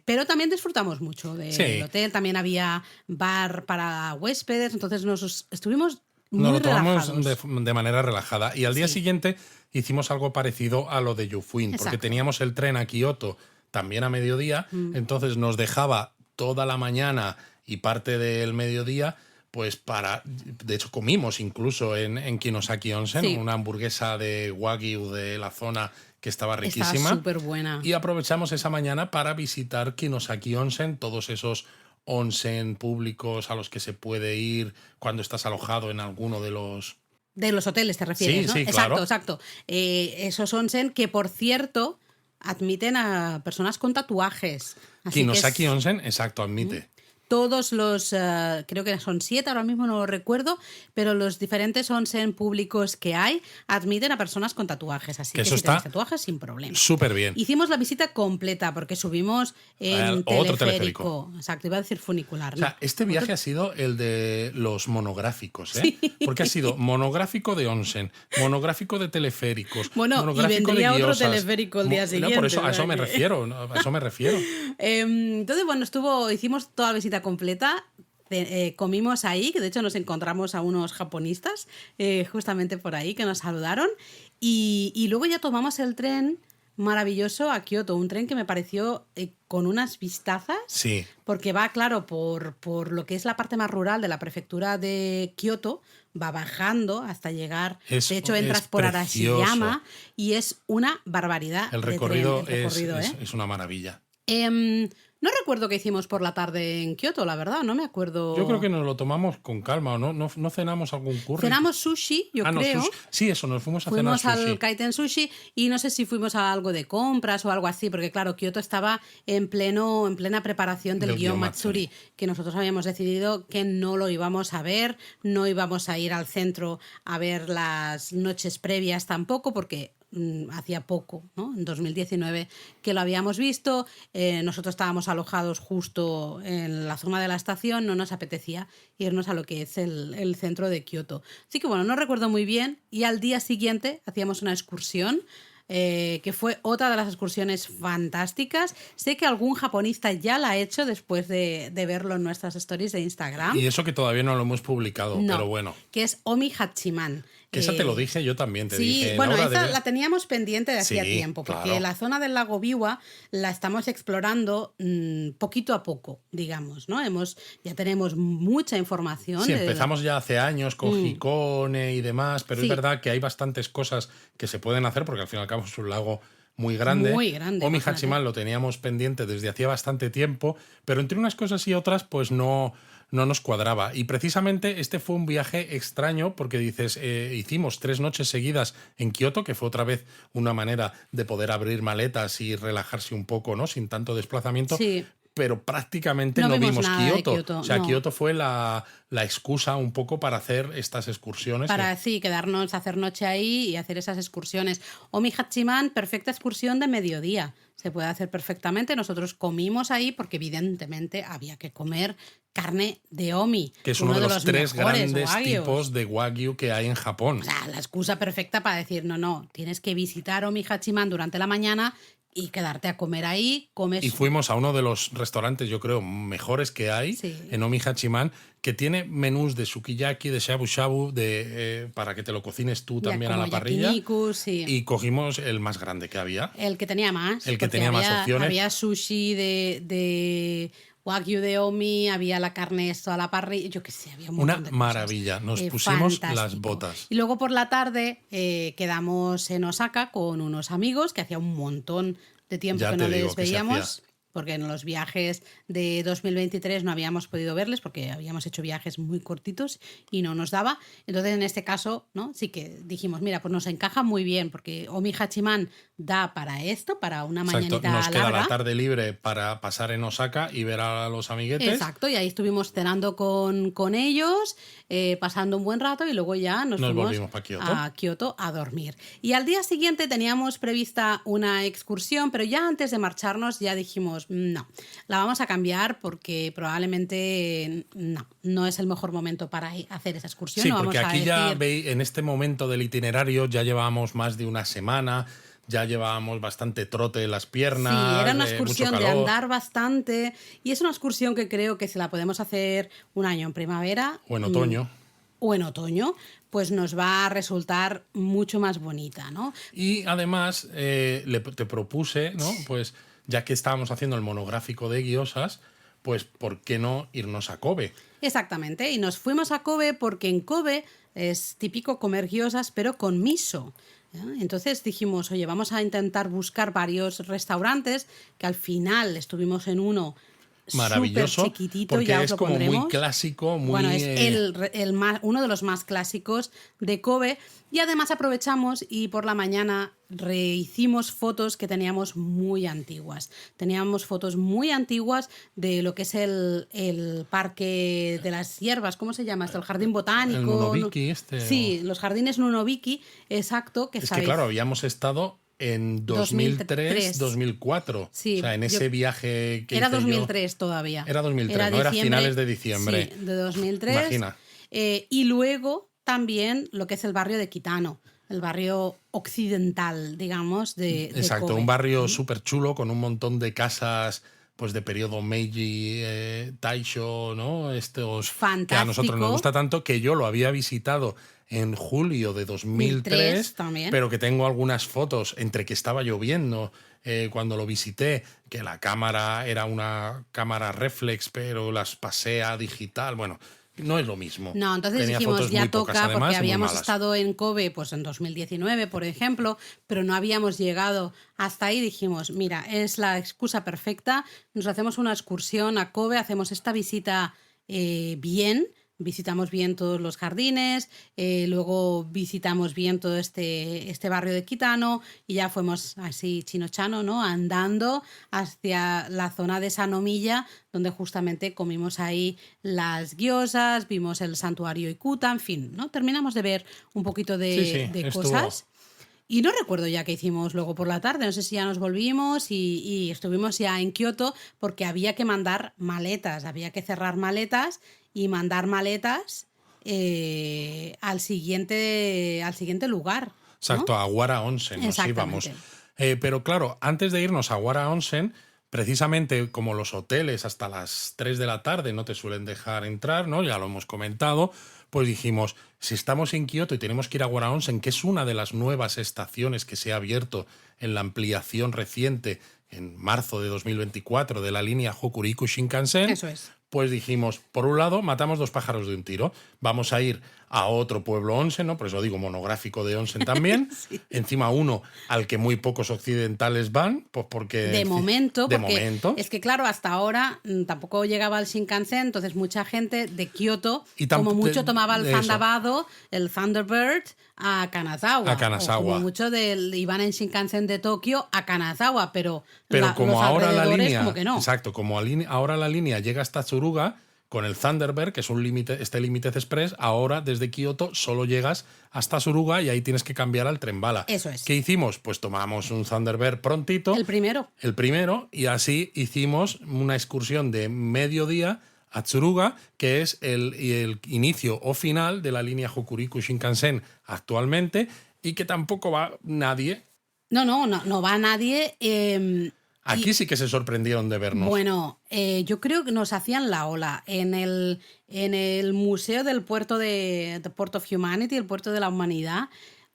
Pero también disfrutamos mucho del hotel, también había bar para huéspedes, entonces nos estuvimos Nos muy lo tomamos relajados. de manera relajada. Y al día Sí, siguiente hicimos algo parecido a lo de Yufuin, porque exacto. teníamos el tren a Kioto también a mediodía, entonces nos dejaba toda la mañana y parte del mediodía, pues para... De hecho, comimos incluso en Kinosaki Onsen, Sí, una hamburguesa de Wagyu de la zona que estaba estaba riquísima. súper buena. Y aprovechamos esa mañana para visitar Kinosaki Onsen, todos esos onsen públicos a los que se puede ir cuando estás alojado en alguno de los... De los hoteles te refieres, Sí, ¿no? sí, Exacto, claro. exacto. Esos onsen que, por cierto, admiten a personas con tatuajes. Así que Kinosaki Onsen, exacto, admite. todos los, creo que son 7, ahora mismo no lo recuerdo, pero los diferentes onsen públicos que hay admiten a personas con tatuajes. Así Que que eso si tenéis está tatuajes, sin problema. súper bien. Hicimos la visita completa porque subimos en Otro teleférico. Exacto, iba a decir funicular, O ¿no? sea, este viaje ha sido el de los monográficos, ¿eh? Porque ha sido monográfico de onsen, monográfico de teleféricos, Bueno, y monográfico de vendría otro guiosas. teleférico el día No, siguiente. por eso, o a sea eso me que- refiero, ¿no? A eso me refiero. Entonces, bueno, hicimos toda la visita completa. Comimos ahí, que de hecho nos encontramos a unos japonistas justamente por ahí que nos saludaron. Y luego ya tomamos el tren maravilloso a Kioto, un tren que me pareció con unas vistazas, Sí. porque va, claro, por lo que es la parte más rural de la prefectura de Kioto, va bajando hasta llegar. De hecho, entras por precioso. Arashiyama y es una barbaridad. El de recorrido, tren, el recorrido, es una maravilla. No recuerdo qué hicimos por la tarde en Kioto, la verdad, no me acuerdo. Yo creo que nos lo tomamos con calma, ¿o no? ¿No cenamos algún curry? Cenamos sushi, yo no, creo. sushi. Sí, eso, nos fuimos a Fuimos cenar sushi. al Kaiten Sushi y no sé si fuimos a algo de compras o algo así, porque claro, Kioto estaba en plena preparación del Del Gion Gion Matsuri, Matsuri. que nosotros habíamos decidido que no lo íbamos a ver, no íbamos a ir al centro a ver las noches previas tampoco, porque hacía poco, ¿no? En 2019 que lo habíamos visto, nosotros estábamos alojados justo en la zona de la estación, no nos apetecía irnos a lo que es el centro de Kioto. Así que bueno, no recuerdo muy bien y al día siguiente hacíamos una excursión que fue otra de las excursiones fantásticas. Sé que algún japonista ya la ha hecho después de verlo en nuestras stories de Instagram. Y eso que todavía no lo hemos publicado, No, pero bueno. que es Omi Hachiman. Que esa te lo dije yo también, te Sí, dije. bueno, Laura, esa debe- la teníamos pendiente de hacía Sí, tiempo, porque claro. la zona del lago Biwa la estamos explorando poquito a poco, digamos, ¿no? Ya tenemos mucha información. Sí, empezamos ya hace años con Hikone y demás, pero Sí. es verdad que hay bastantes cosas que se pueden hacer porque al fin y al cabo es un lago muy grande. Muy grande, Omi imagínate. Hachiman lo teníamos pendiente desde hacía bastante tiempo, pero entre unas cosas y otras pues no nos cuadraba. Y precisamente este fue un viaje extraño porque dices, hicimos 3 noches seguidas en Kioto, que fue otra vez una manera de poder abrir maletas y relajarse un poco, ¿no? Sin tanto desplazamiento. Sí. Pero prácticamente No no vimos vimos nada de Kioto. Kioto, O sea, no. Kioto fue la excusa un poco para hacer estas excursiones. Para sí, quedarnos, hacer noche ahí y hacer esas excursiones. Omi Hachiman, perfecta excursión de mediodía. Se puede hacer perfectamente. Nosotros comimos ahí porque evidentemente había que comer carne de Omi. Que es uno de los 3 mejores grandes wagyus. tipos de Wagyu que hay en Japón. O sea, la excusa perfecta para decir, no, tienes que visitar Omi Hachiman durante la mañana y quedarte a comer ahí, comes... Y fuimos a uno de los restaurantes, yo creo, mejores que hay Sí. en Omi Hachiman, que tiene menús de sukiyaki, de shabu shabu, para que te lo cocines tú ya también a como la parrilla. yakiniku, sí. Y cogimos el más grande que había. El que tenía más. El que porque tenía más había- opciones. Había sushi de wagyu de Omi, había la carne esto a la parrilla, yo qué sé, había un Una montón de cosas. maravilla. Nos pusimos las Fantástico. botas. Y luego por la tarde quedamos en Osaka con unos amigos que hacía un montón de tiempo Ya que te no digo les que se veíamos. hacía. Porque en los viajes de 2023 no habíamos podido verles porque habíamos hecho viajes muy cortitos y no nos daba. Entonces, en este caso, ¿no? Sí que dijimos, mira, pues nos encaja muy bien porque Omi Hachiman da para esto, para una Exacto. mañanita Nos queda larga. la tarde libre para pasar en Osaka y ver a los amiguetes. Exacto, y ahí estuvimos cenando con ellos, pasando un buen rato y luego ya nos fuimos volvimos pa' Kioto. a Kioto a dormir. Y al día siguiente teníamos prevista una excursión, pero ya antes de marcharnos ya dijimos, no, la vamos a cambiar porque probablemente no es el mejor momento para hacer esa excursión. Sí, no porque vamos aquí a ya decir... veis, en este momento del itinerario ya llevábamos más de una semana, ya llevábamos bastante trote en las piernas. Sí, era una mucho excursión de calor. andar bastante y es una excursión que creo que se la podemos hacer un año en primavera. O en otoño. O en otoño, pues nos va a resultar mucho más bonita, ¿no? Y además te propuse, ¿no? Pues ya que estábamos haciendo el monográfico de gyozas, pues ¿por qué no irnos a Kobe? Exactamente, y nos fuimos a Kobe porque en Kobe es típico comer gyozas, pero con miso. ¿Ya? Entonces dijimos, oye, vamos a intentar buscar varios restaurantes, que al final estuvimos en uno Maravilloso, súper chiquitito, porque ya os es lo como muy pondremos. clásico, muy... Bueno, es uno de los más clásicos de Kobe. Y además aprovechamos y por la mañana rehicimos fotos que teníamos muy antiguas. Teníamos fotos muy antiguas de lo que es el parque de las hierbas, ¿cómo se llama esto? El jardín botánico. El Nunobiki Sí, los jardines Nunobiki, exacto. Es que claro, habíamos estado en 2003, 2004. Sí, o sea, en ese viaje que era hice 2003 todavía. Era 2003, era no era finales de diciembre. Sí, de 2003. Imagina. Y luego también lo que es el barrio de Kitano, el barrio occidental, digamos, de Exacto, Kobe. un barrio súper chulo con un montón de casas pues de periodo Meiji, Taisho, ¿no? Estos que a nosotros nos gusta tanto, que yo lo había visitado en julio de 2003, también. pero que tengo algunas fotos entre que estaba lloviendo cuando lo visité, que la cámara era una cámara reflex, pero las pasé a digital, bueno, no es lo mismo. No, entonces Tenía dijimos, fotos ya muy toca, pocas, además, porque y muy habíamos malas. estado en Kobe pues en 2019, por ejemplo, pero no habíamos llegado hasta ahí. Dijimos, mira, es la excusa perfecta, nos hacemos una excursión a Kobe, hacemos esta visita bien, visitamos bien todos los jardines, luego visitamos bien todo este barrio de Kitano y ya fuimos así chino-chano, ¿no? Andando hacia la zona de Sanomiya, donde justamente comimos ahí las gyozas, vimos el santuario Ikuta, en fin, ¿no? Terminamos de ver un poquito de cosas. Y no recuerdo ya qué hicimos luego por la tarde, no sé si ya nos volvimos y estuvimos ya en Kioto porque había que mandar maletas, había que cerrar maletas y mandar maletas al siguiente lugar. Exacto, ¿no? a Wara Onsen nos íbamos. Pero claro, antes de irnos a Wara Onsen, precisamente como los hoteles hasta las 3 de la tarde no te suelen dejar entrar, ¿no? Ya lo hemos comentado, pues dijimos, si estamos en Kioto y tenemos que ir a Wara Onsen, que es una de las nuevas estaciones que se ha abierto en la ampliación reciente en marzo de 2024 de la línea Hokuriku Shinkansen, Eso es. pues dijimos, por un lado, matamos dos pájaros de un tiro. Vamos a ir a otro pueblo onsen, ¿no? Por eso digo monográfico de onsen también. Sí. Encima uno al que muy pocos occidentales van, pues porque... De momento, es que claro, hasta ahora tampoco llegaba al Shinkansen, entonces mucha gente de Kioto, como mucho tomaba el Thunderbird, el Thunderbird a Kanazawa. O como mucho iban en Shinkansen de Tokio a Kanazawa, pero como ahora la línea... como que no. Exacto, como ahora la línea llega hasta Tsuruga, con el Thunderbird, que es un Limited Express, ahora desde Kioto solo llegas hasta Suruga y ahí tienes que cambiar al tren bala. Eso es. ¿Qué hicimos? Pues tomamos un Thunderbird prontito. El primero, y así hicimos una excursión de mediodía a Tsuruga, que es el inicio o final de la línea Hokuriku Shinkansen actualmente, y que tampoco va nadie. No va nadie. Aquí sí que se sorprendieron de vernos. Bueno, yo creo que nos hacían la ola. En el museo del puerto de Port of Humanity, el puerto de la humanidad,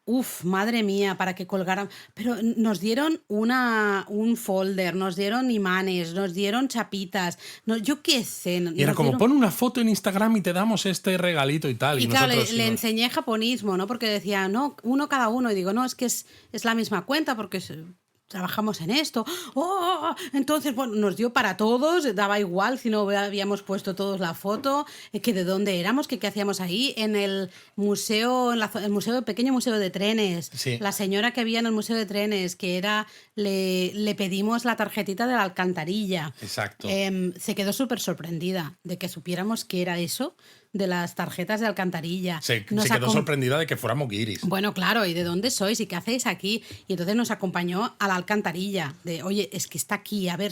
Uf, madre mía, para que colgaran. Pero nos dieron un folder, nos dieron imanes, nos dieron chapitas, yo qué sé, Y era nos como, dieron. pon una foto en Instagram y te damos este regalito y tal. Y Y claro, nosotros le enseñé japonismo, ¿no? Porque decía, no, uno cada uno. Y digo, no, es que es la misma cuenta porque trabajamos en esto. ¡Oh! Entonces, bueno, nos dio para todos, daba igual si no habíamos puesto todos la foto, que de dónde éramos, que qué hacíamos ahí, en el museo, el museo, pequeño museo de trenes. Sí. La señora que había en el museo de trenes, que era, le pedimos la tarjetita de la alcantarilla. Exacto. Se quedó súper sorprendida de que supiéramos qué era eso de las tarjetas de alcantarilla. Se quedó sorprendida de que fuéramos guiris. Bueno, claro, ¿y de dónde sois? ¿Y qué hacéis aquí? Y entonces nos acompañó a la alcantarilla, de, oye, es que está aquí, a ver,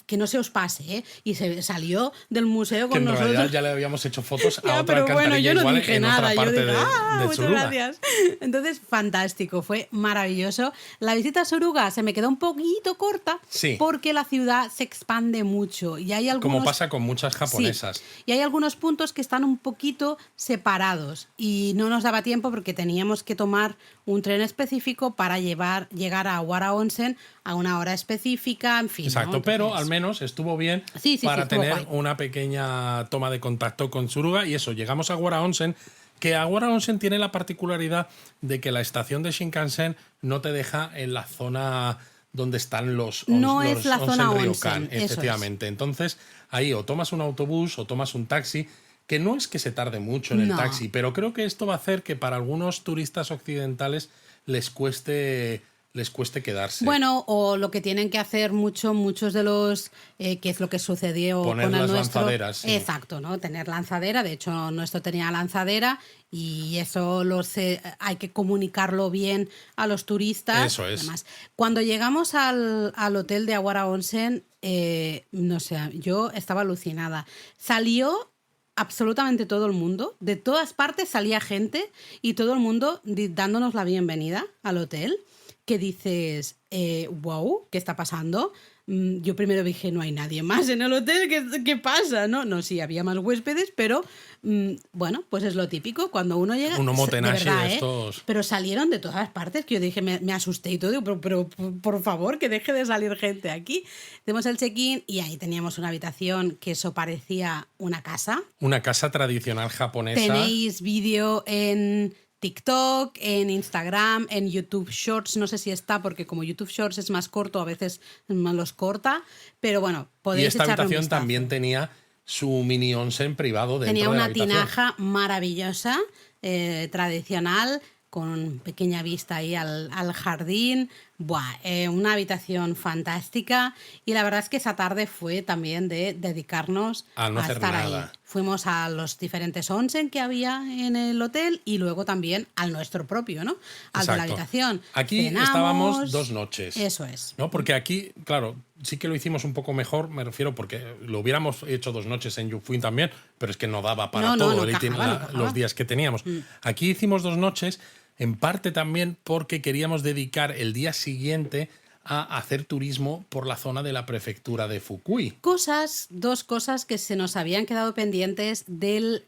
que no se os pase, ¿eh? Y se salió del museo Que con en nosotros. realidad ya le habíamos hecho fotos a Ya, otra pero alcantarilla bueno, yo no igual dije en nada. otra parte Yo dije, de muchas Suruga. gracias. Entonces, fantástico, fue maravilloso. La visita a Suruga se me quedó un poquito corta Sí. porque la ciudad se expande mucho y hay algunos... Como pasa con muchas japonesas. Sí, y hay algunos puntos que están un poquito separados y no nos daba tiempo porque teníamos que tomar un tren específico para llegar a Awara Onsen a una hora específica, en fin. Exacto, ¿no? pero Entonces, al menos estuvo bien Sí, para estuvo tener guay. una pequeña toma de contacto con Suruga y eso, llegamos a Awara Onsen, que Awara Onsen tiene la particularidad de que la estación de Shinkansen no te deja en la zona donde están los No los es la zona Ryokan, onsen, eso es. efectivamente. Entonces, ahí o tomas un autobús o tomas un taxi, que no es que se tarde mucho en el No. taxi, pero creo que esto va a hacer que para algunos turistas occidentales les cueste quedarse. Bueno, o lo que tienen que hacer muchos de los, que es lo que sucedió Poner con el las nuestro. lanzaderas, sí. Exacto, ¿no? Tener lanzadera, de hecho nuestro tenía lanzadera y eso hay que comunicarlo bien a los turistas. Eso es. Además, cuando llegamos al hotel de Awara Onsen, no sé, yo estaba alucinada. Salió absolutamente todo el mundo, de todas partes salía gente y todo el mundo dándonos la bienvenida al hotel, que dices, wow, ¿qué está pasando? Yo primero dije, no hay nadie más en el hotel, ¿qué pasa? No, sí, había más huéspedes, pero bueno, pues es lo típico, cuando uno llega... Un omotenashi de verdad, de estos. Pero salieron de todas partes, que yo dije, me asusté y todo, digo, pero por favor, que deje de salir gente aquí. Hicimos el check-in y ahí teníamos una habitación que eso parecía una casa. Una casa tradicional japonesa. Tenéis vídeo en TikTok, en Instagram, en YouTube Shorts, no sé si está, porque como YouTube Shorts es más corto, a veces los corta, pero bueno, podéis Y esta echarle un habitación vistazo. también tenía su mini onsen privado dentro Tenía de la una habitación. tinaja maravillosa, tradicional, con pequeña vista ahí al jardín. Buah, una habitación fantástica. Y la verdad es que esa tarde fue también de dedicarnos A no hacer estar nada. ahí. Fuimos a los diferentes onsen que había en el hotel y luego también al nuestro propio, ¿no? Al de la Exacto. habitación. Aquí Cenamos. estábamos 2 noches. Eso es. ¿No? Porque aquí, claro, sí que lo hicimos un poco mejor, me refiero, porque lo hubiéramos hecho 2 noches en Yufuin también, pero es que no daba para No, todo no encajaba. los días que teníamos. Aquí hicimos 2 noches, en parte también porque queríamos dedicar el día siguiente a hacer turismo por la zona de la prefectura de Fukui. Dos cosas que se nos habían quedado pendientes del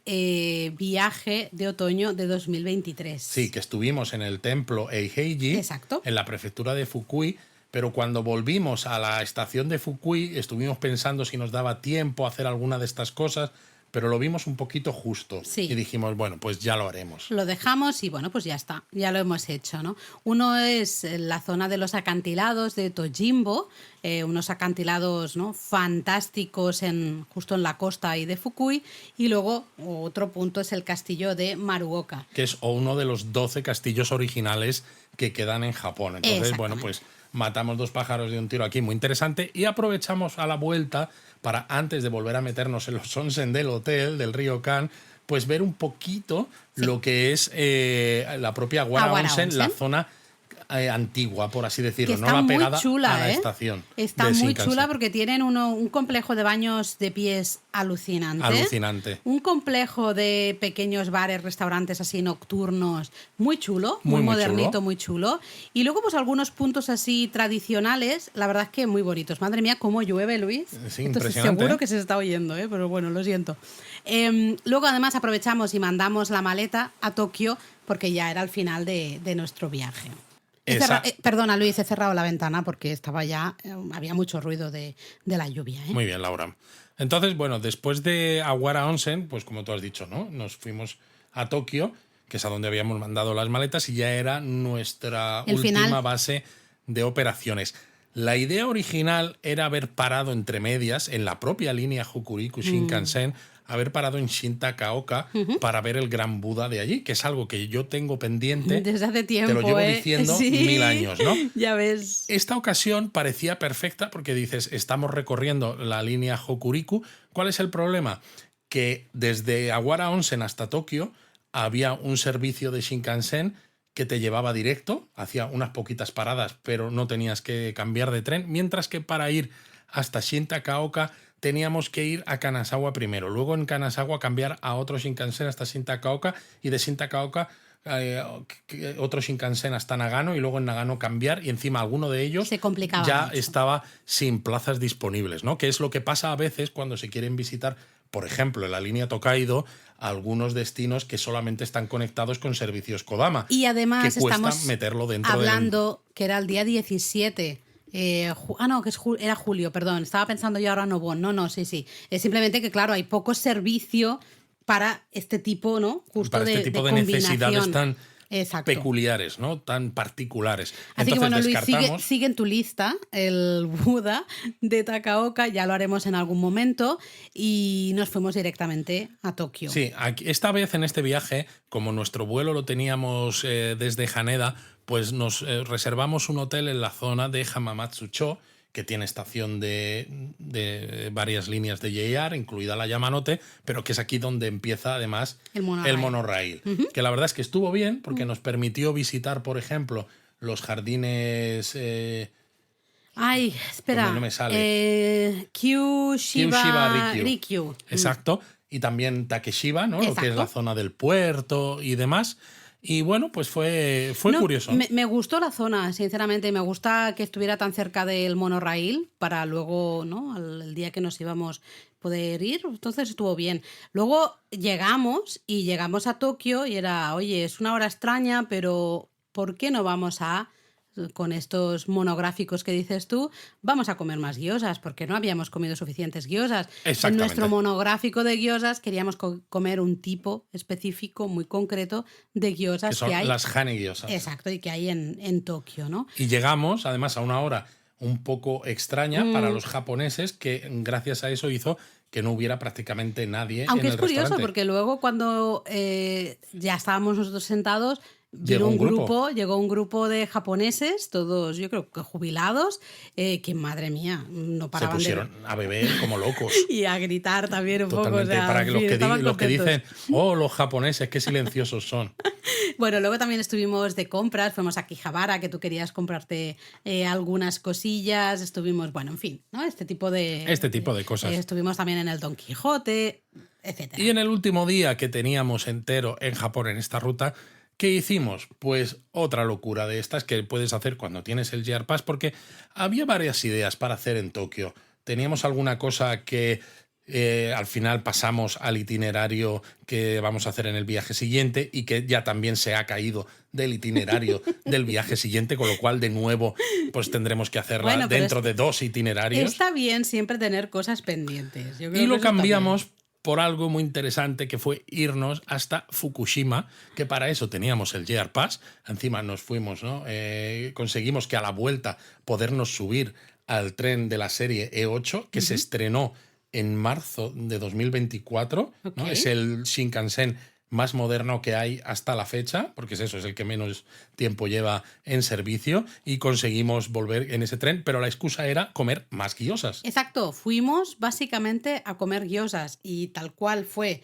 viaje de otoño de 2023. Sí, que estuvimos en el templo Eiheiji, Exacto. en la prefectura de Fukui, pero cuando volvimos a la estación de Fukui estuvimos pensando si nos daba tiempo a hacer alguna de estas cosas, pero lo vimos un poquito justo. Sí. Y dijimos, bueno, pues ya lo haremos. Lo dejamos y bueno, pues ya está, ya lo hemos hecho, ¿no? Uno es la zona de los acantilados de Tojimbo, unos acantilados, ¿no?, fantásticos justo en la costa ahí de Fukui, y luego otro punto es el castillo de Maruoka. Que es uno de los 12 castillos originales que quedan en Japón. Entonces, bueno, Exactamente. pues matamos 2 pájaros de un tiro aquí, muy interesante. Y aprovechamos a la vuelta para, antes de volver a meternos en los onsen del hotel, del Ryokan, pues ver un poquito lo que es la propia Awara Awara Onsen, la Onsen. zona antigua, por así Que decirlo, está no la muy pegada chula, a la ¿eh? estación. Está de muy Shinkansen. chula porque tienen un complejo de baños de pies alucinante. Alucinante. Un complejo de pequeños bares, restaurantes así nocturnos, muy chulo, muy, Muy modernito, chulo. muy chulo. Y luego pues algunos puntos así tradicionales, la verdad es que muy bonitos. Madre mía, cómo llueve, Luis. Sí, Esto impresionante, seguro ¿eh? que se está oyendo, pero bueno, lo siento. Luego además aprovechamos y mandamos la maleta a Tokio porque ya era el final de nuestro viaje. Perdona, Luis, he cerrado la ventana porque estaba ya, había mucho ruido de la lluvia. Muy bien, Laura. Entonces, bueno, después de Aguara Onsen, pues como tú has dicho, ¿no? Nos fuimos a Tokio, que es a donde habíamos mandado las maletas, y ya era nuestra El última final. base de operaciones. La idea original era haber parado entre medias en la propia línea Hokuriku Shinkansen, haber parado en Shin-Takaoka para ver el Gran Buda de allí, que es algo que yo tengo pendiente. Desde hace tiempo. Te lo llevo diciendo Sí, 1000 años, ¿no? Ya ves. Esta ocasión parecía perfecta porque dices, estamos recorriendo la línea Hokuriku. ¿Cuál es el problema? Que desde Aguara Onsen hasta Tokio había un servicio de Shinkansen que te llevaba directo, hacía unas poquitas paradas, pero no tenías que cambiar de tren, mientras que para ir hasta Shin-Takaoka teníamos que ir a Kanazawa primero, luego en Kanazawa cambiar a otro Shinkansen hasta Shin-Takaoka y de Shin-Takaoka otro Shinkansen hasta Nagano y luego en Nagano cambiar y encima alguno de ellos Se complicaba ya mucho. estaba sin plazas disponibles, ¿no? Que es lo que pasa a veces cuando se quieren visitar, por ejemplo, en la línea Tokaido, algunos destinos que solamente están conectados con servicios Kodama. Y además que cuesta estamos meterlo dentro hablando que era el día 17. No, que era julio, perdón. Estaba pensando yo ahora no, sí. Es simplemente que, claro, hay poco servicio para este tipo, ¿no? Justo para este tipo de necesidades tan peculiares, ¿no? Tan particulares. Así Entonces que bueno, Luis, descartamos. sigue en tu lista el Buda de Takaoka, ya lo haremos en algún momento, y nos fuimos directamente a Tokio. Sí, esta vez en este viaje, como nuestro vuelo lo teníamos desde Haneda, pues nos reservamos un hotel en la zona de Hamamatsu-cho, que tiene estación de varias líneas de JR, incluida la Yamanote, pero que es aquí donde empieza además El monorail. Que la verdad es que estuvo bien porque nos permitió visitar, por ejemplo, los jardines... Ay, espera. No me sale. Kyushiba Rikyu. Exacto. Y también Takeshiba, ¿no? Lo que es la zona del puerto y demás. Y bueno, pues fue curioso. Me gustó la zona, sinceramente. Me gusta que estuviera tan cerca del monorail para luego, ¿no? El día que nos íbamos poder ir. Entonces estuvo bien. Luego llegamos a Tokio y era, oye, es una hora extraña, pero ¿por qué no vamos con estos monográficos que dices tú, vamos a comer más gyozas, porque no habíamos comido suficientes gyozas? En nuestro monográfico de gyozas queríamos comer un tipo específico, muy concreto, de gyozas que son hay. Las hane gyozas. Exacto, y que hay en Tokio, ¿no? Y llegamos, además, a una hora un poco extraña para los japoneses, que gracias a eso hizo que no hubiera prácticamente nadie en el restaurante. Aunque es curioso, porque luego cuando ya estábamos nosotros sentados, llegó un grupo de japoneses, todos yo creo que jubilados, que madre mía, no paraban. Se pusieron a beber como locos. Y a gritar también un Totalmente, poco. O sea, para que los que dicen, los japoneses, qué silenciosos son. Bueno, luego también estuvimos de compras, fuimos a Akihabara, que tú querías comprarte algunas cosillas, estuvimos, bueno, en fin, ¿no? Este tipo de cosas. Estuvimos también en el Don Quijote, etc. Y en el último día que teníamos entero en Japón en esta ruta, ¿qué hicimos? Pues otra locura de estas que puedes hacer cuando tienes el JR Pass, porque había varias ideas para hacer en Tokio. Teníamos alguna cosa que al final pasamos al itinerario que vamos a hacer en el viaje siguiente y que ya también se ha caído del itinerario del viaje siguiente, con lo cual de nuevo pues tendremos que hacerla dentro de 2 itinerarios. Está bien siempre tener cosas pendientes. Yo creo y lo cambiamos por algo muy interesante, que fue irnos hasta Fukushima, que para eso teníamos el JR Pass. Encima nos fuimos, ¿no? Conseguimos que a la vuelta podernos subir al tren de la serie E8, que se estrenó en marzo de 2024. ¿No? Es el Shinkansen más moderno que hay hasta la fecha, porque es el que menos tiempo lleva en servicio, y conseguimos volver en ese tren, pero la excusa era comer más gyozas. Exacto, fuimos básicamente a comer gyozas y tal cual fue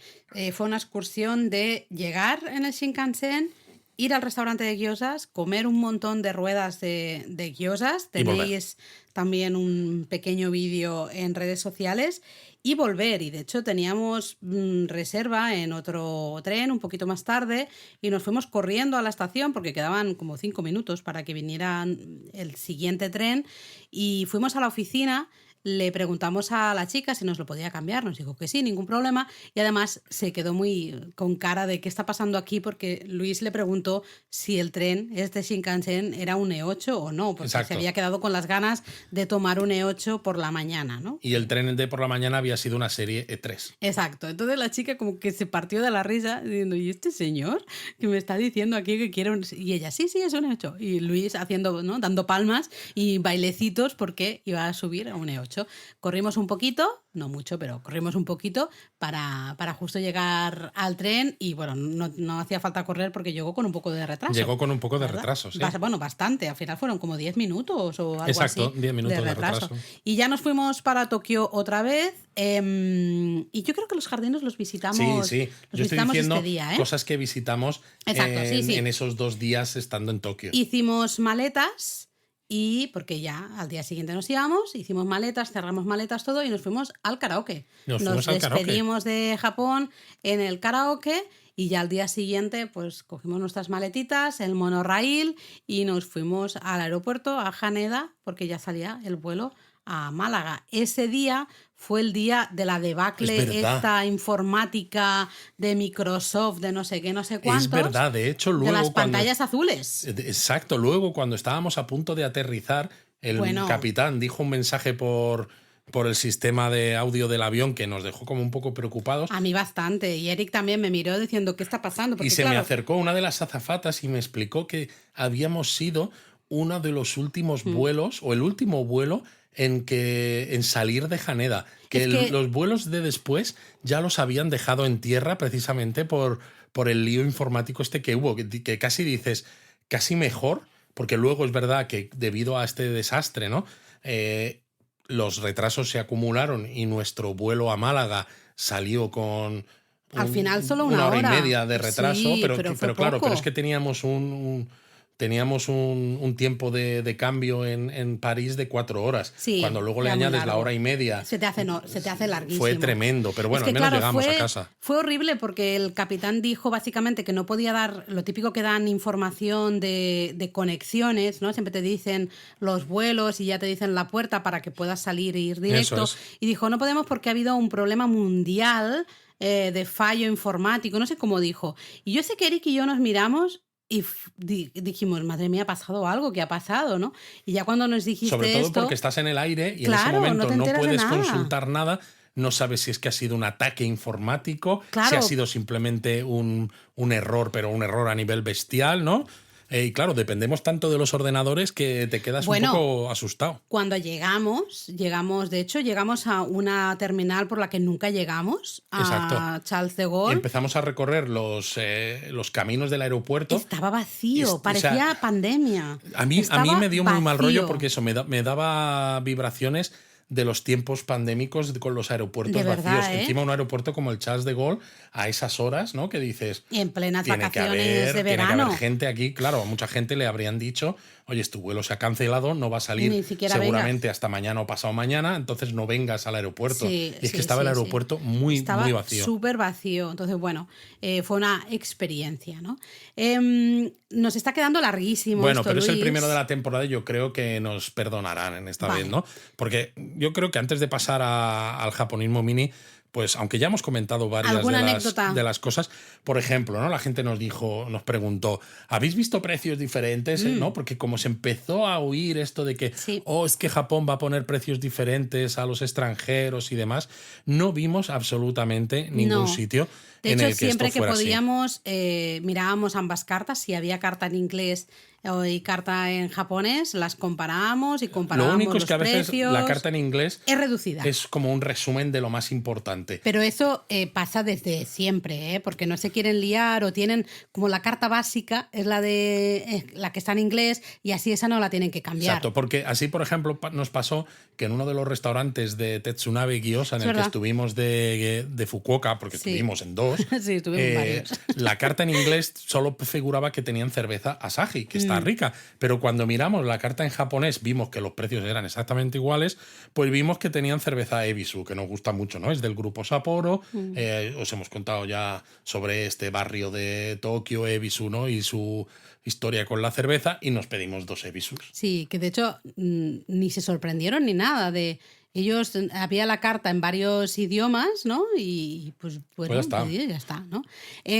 una excursión de llegar en el Shinkansen, ir al restaurante de gyozas, comer un montón de ruedas de gyozas. Y volver. Tenéis también un pequeño vídeo en redes sociales y volver. Y de hecho teníamos reserva en otro tren un poquito más tarde y nos fuimos corriendo a la estación porque quedaban como 5 minutos para que viniera el siguiente tren y fuimos a la oficina. Le preguntamos a la chica si nos lo podía cambiar, nos dijo que sí, ningún problema, y además se quedó muy con cara de qué está pasando aquí porque Luis le preguntó si el tren, este Shinkansen, era un E8 o no, porque Exacto. se había quedado con las ganas de tomar un E8 por la mañana, ¿no? Y el tren de por la mañana había sido una serie E3. Exacto, entonces la chica como que se partió de la risa diciendo, ¿y este señor que me está diciendo aquí que quiere un... Y ella, sí, es un E8. Y Luis haciendo, ¿no? Dando palmas y bailecitos porque iba a subir a un E8. Corrimos un poquito, no mucho, pero corrimos un poquito para justo llegar al tren y bueno, no hacía falta correr porque llegó con un poco de retraso. Llegó con un poco de ¿verdad? retraso, sí. Bueno, bastante, al final fueron como 10 minutos o algo Exacto, así. 10 minutos de retraso. Y ya nos fuimos para Tokio otra vez y yo creo que los jardines los visitamos, Sí. los Yo estoy visitamos diciendo este día, ¿eh? cosas que visitamos Exacto, sí. en esos 2 días estando en Tokio. Hicimos maletas y porque ya al día siguiente nos íbamos, hicimos maletas, cerramos maletas, todo y nos fuimos al karaoke. Nos fuimos al karaoke. Despedimos de Japón en el karaoke y ya al día siguiente pues cogimos nuestras maletitas, el monorail y nos fuimos al aeropuerto, a Haneda, porque ya salía el vuelo a Málaga. Ese día fue el día de la debacle esta informática de Microsoft, de no sé qué, no sé cuántos. Es verdad, de hecho luego... De las pantallas azules. Exacto, luego cuando estábamos a punto de aterrizar, el capitán dijo un mensaje por el sistema de audio del avión que nos dejó como un poco preocupados. A mí bastante. Y Eric también me miró diciendo, ¿qué está pasando? Porque, y se me acercó una de las azafatas y me explicó que habíamos sido uno de los últimos vuelos, o el último vuelo en salir de Haneda. Que los vuelos de después ya los habían dejado en tierra precisamente por el lío informático este que hubo, que casi dices, casi mejor, porque luego es verdad que debido a este desastre, ¿no? Los retrasos se acumularon y nuestro vuelo a Málaga salió con al final solo una hora y media de retraso, sí, pero claro, poco. pero es que teníamos un tiempo de cambio en París de 4 horas. Sí, cuando luego le añades la hora y media. Se te hace larguísimo. Fue tremendo, pero bueno, es que, al menos claro, llegamos a casa. Fue horrible porque el capitán dijo básicamente que no podía dar lo típico que dan información de conexiones, ¿no? Siempre te dicen los vuelos y ya te dicen la puerta para que puedas salir e ir directo. Eso es. Y dijo, no podemos porque ha habido un problema mundial de fallo informático, no sé cómo dijo. Y yo sé que Eric y yo nos miramos y dijimos, madre mía, ha pasado algo, ¿qué ha pasado? ¿No? Y ya cuando nos dijiste sobre todo esto, porque estás en el aire y claro, en ese momento no puedes nada. consultar nada, no sabes si es que ha sido un ataque informático, claro. si ha sido simplemente un error, pero un error a nivel bestial, ¿no? Y claro, dependemos tanto de los ordenadores que te quedas un poco asustado. Cuando llegamos, de hecho, llegamos a una terminal por la que nunca llegamos, a Exacto. Charles de Gaulle. Y empezamos a recorrer los caminos del aeropuerto. Estaba vacío, parecía pandemia. A mí me dio muy mal rollo porque eso me daba vibraciones de los tiempos pandémicos con los aeropuertos de vacíos. verdad, Encima un aeropuerto como el Charles de Gaulle, a esas horas, ¿no? Que dices... Y en plenas vacaciones de verano. Tiene que haber gente aquí, claro, a mucha gente le habrían dicho, oye, tu vuelo se ha cancelado, no va a salir seguramente hasta mañana o pasado mañana, entonces no vengas al aeropuerto. Y es que estaba el aeropuerto muy vacío. Estaba súper vacío. Entonces, bueno, fue una experiencia, ¿no? Nos está quedando larguísimo. Bueno, esto, pero Luis. es el primero de la temporada y yo creo que nos perdonarán en esta vez, ¿no? Porque yo creo que antes de pasar al japonismo mini, pues aunque ya hemos comentado varias de las cosas, por ejemplo, ¿no? La gente nos preguntó, ¿habéis visto precios diferentes? ¿No? Porque como se empezó a oír esto de que, es que Japón va a poner precios diferentes a los extranjeros y demás, no vimos absolutamente ningún sitio. De hecho, en el que siempre esto que fuera podíamos, mirábamos ambas cartas. Si había carta en inglés y carta en japonés, las comparábamos y comparábamos. Lo único es que a veces precios. la carta en inglés es reducida. Es como un resumen de lo más importante. adelante. Pero eso pasa desde siempre, porque no se quieren liar o tienen como la carta básica es la de la que está en inglés y así esa no la tienen que cambiar. Exacto, porque así, por ejemplo, nos pasó que en uno de los restaurantes de Tetsunabe Gyoza, en el que estuvimos de Fukuoka, porque estuvimos en 2, sí, estuvimos varios. la carta en inglés solo figuraba que tenían cerveza Asahi, que está rica, pero cuando miramos la carta en japonés vimos que los precios eran exactamente iguales, pues vimos que tenían cerveza Ebisu, que nos gusta mucho, ¿no? Es del grupo Sapporo. Os hemos contado ya sobre este barrio de Tokio, Ebisu, ¿no? Y su historia con la cerveza, y nos pedimos 2 Ebisus. Sí, que de hecho ni se sorprendieron ni nada de... Ellos, había la carta en varios idiomas, ¿no? Y pues bueno, ya está, ¿no?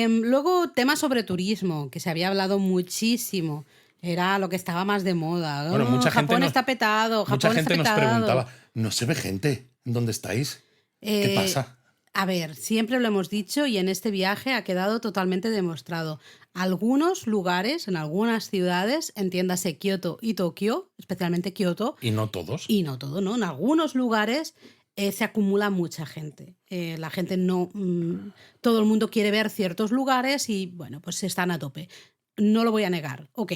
Luego, tema sobre turismo, que se había hablado muchísimo. Era lo que estaba más de moda. Bueno, Japón está petado, Japón mucha gente está nos petado. preguntaba, ¿no se ve gente? ¿Dónde estáis? ¿Qué pasa? A ver, siempre lo hemos dicho y en este viaje ha quedado totalmente demostrado. Algunos lugares, en algunas ciudades, entiéndase Kioto y Tokio, especialmente Kioto. Y no todos. Y no todo, ¿no? En algunos lugares se acumula mucha gente. La gente no... todo el mundo quiere ver ciertos lugares y, bueno, pues están a tope. No lo voy a negar. Ok,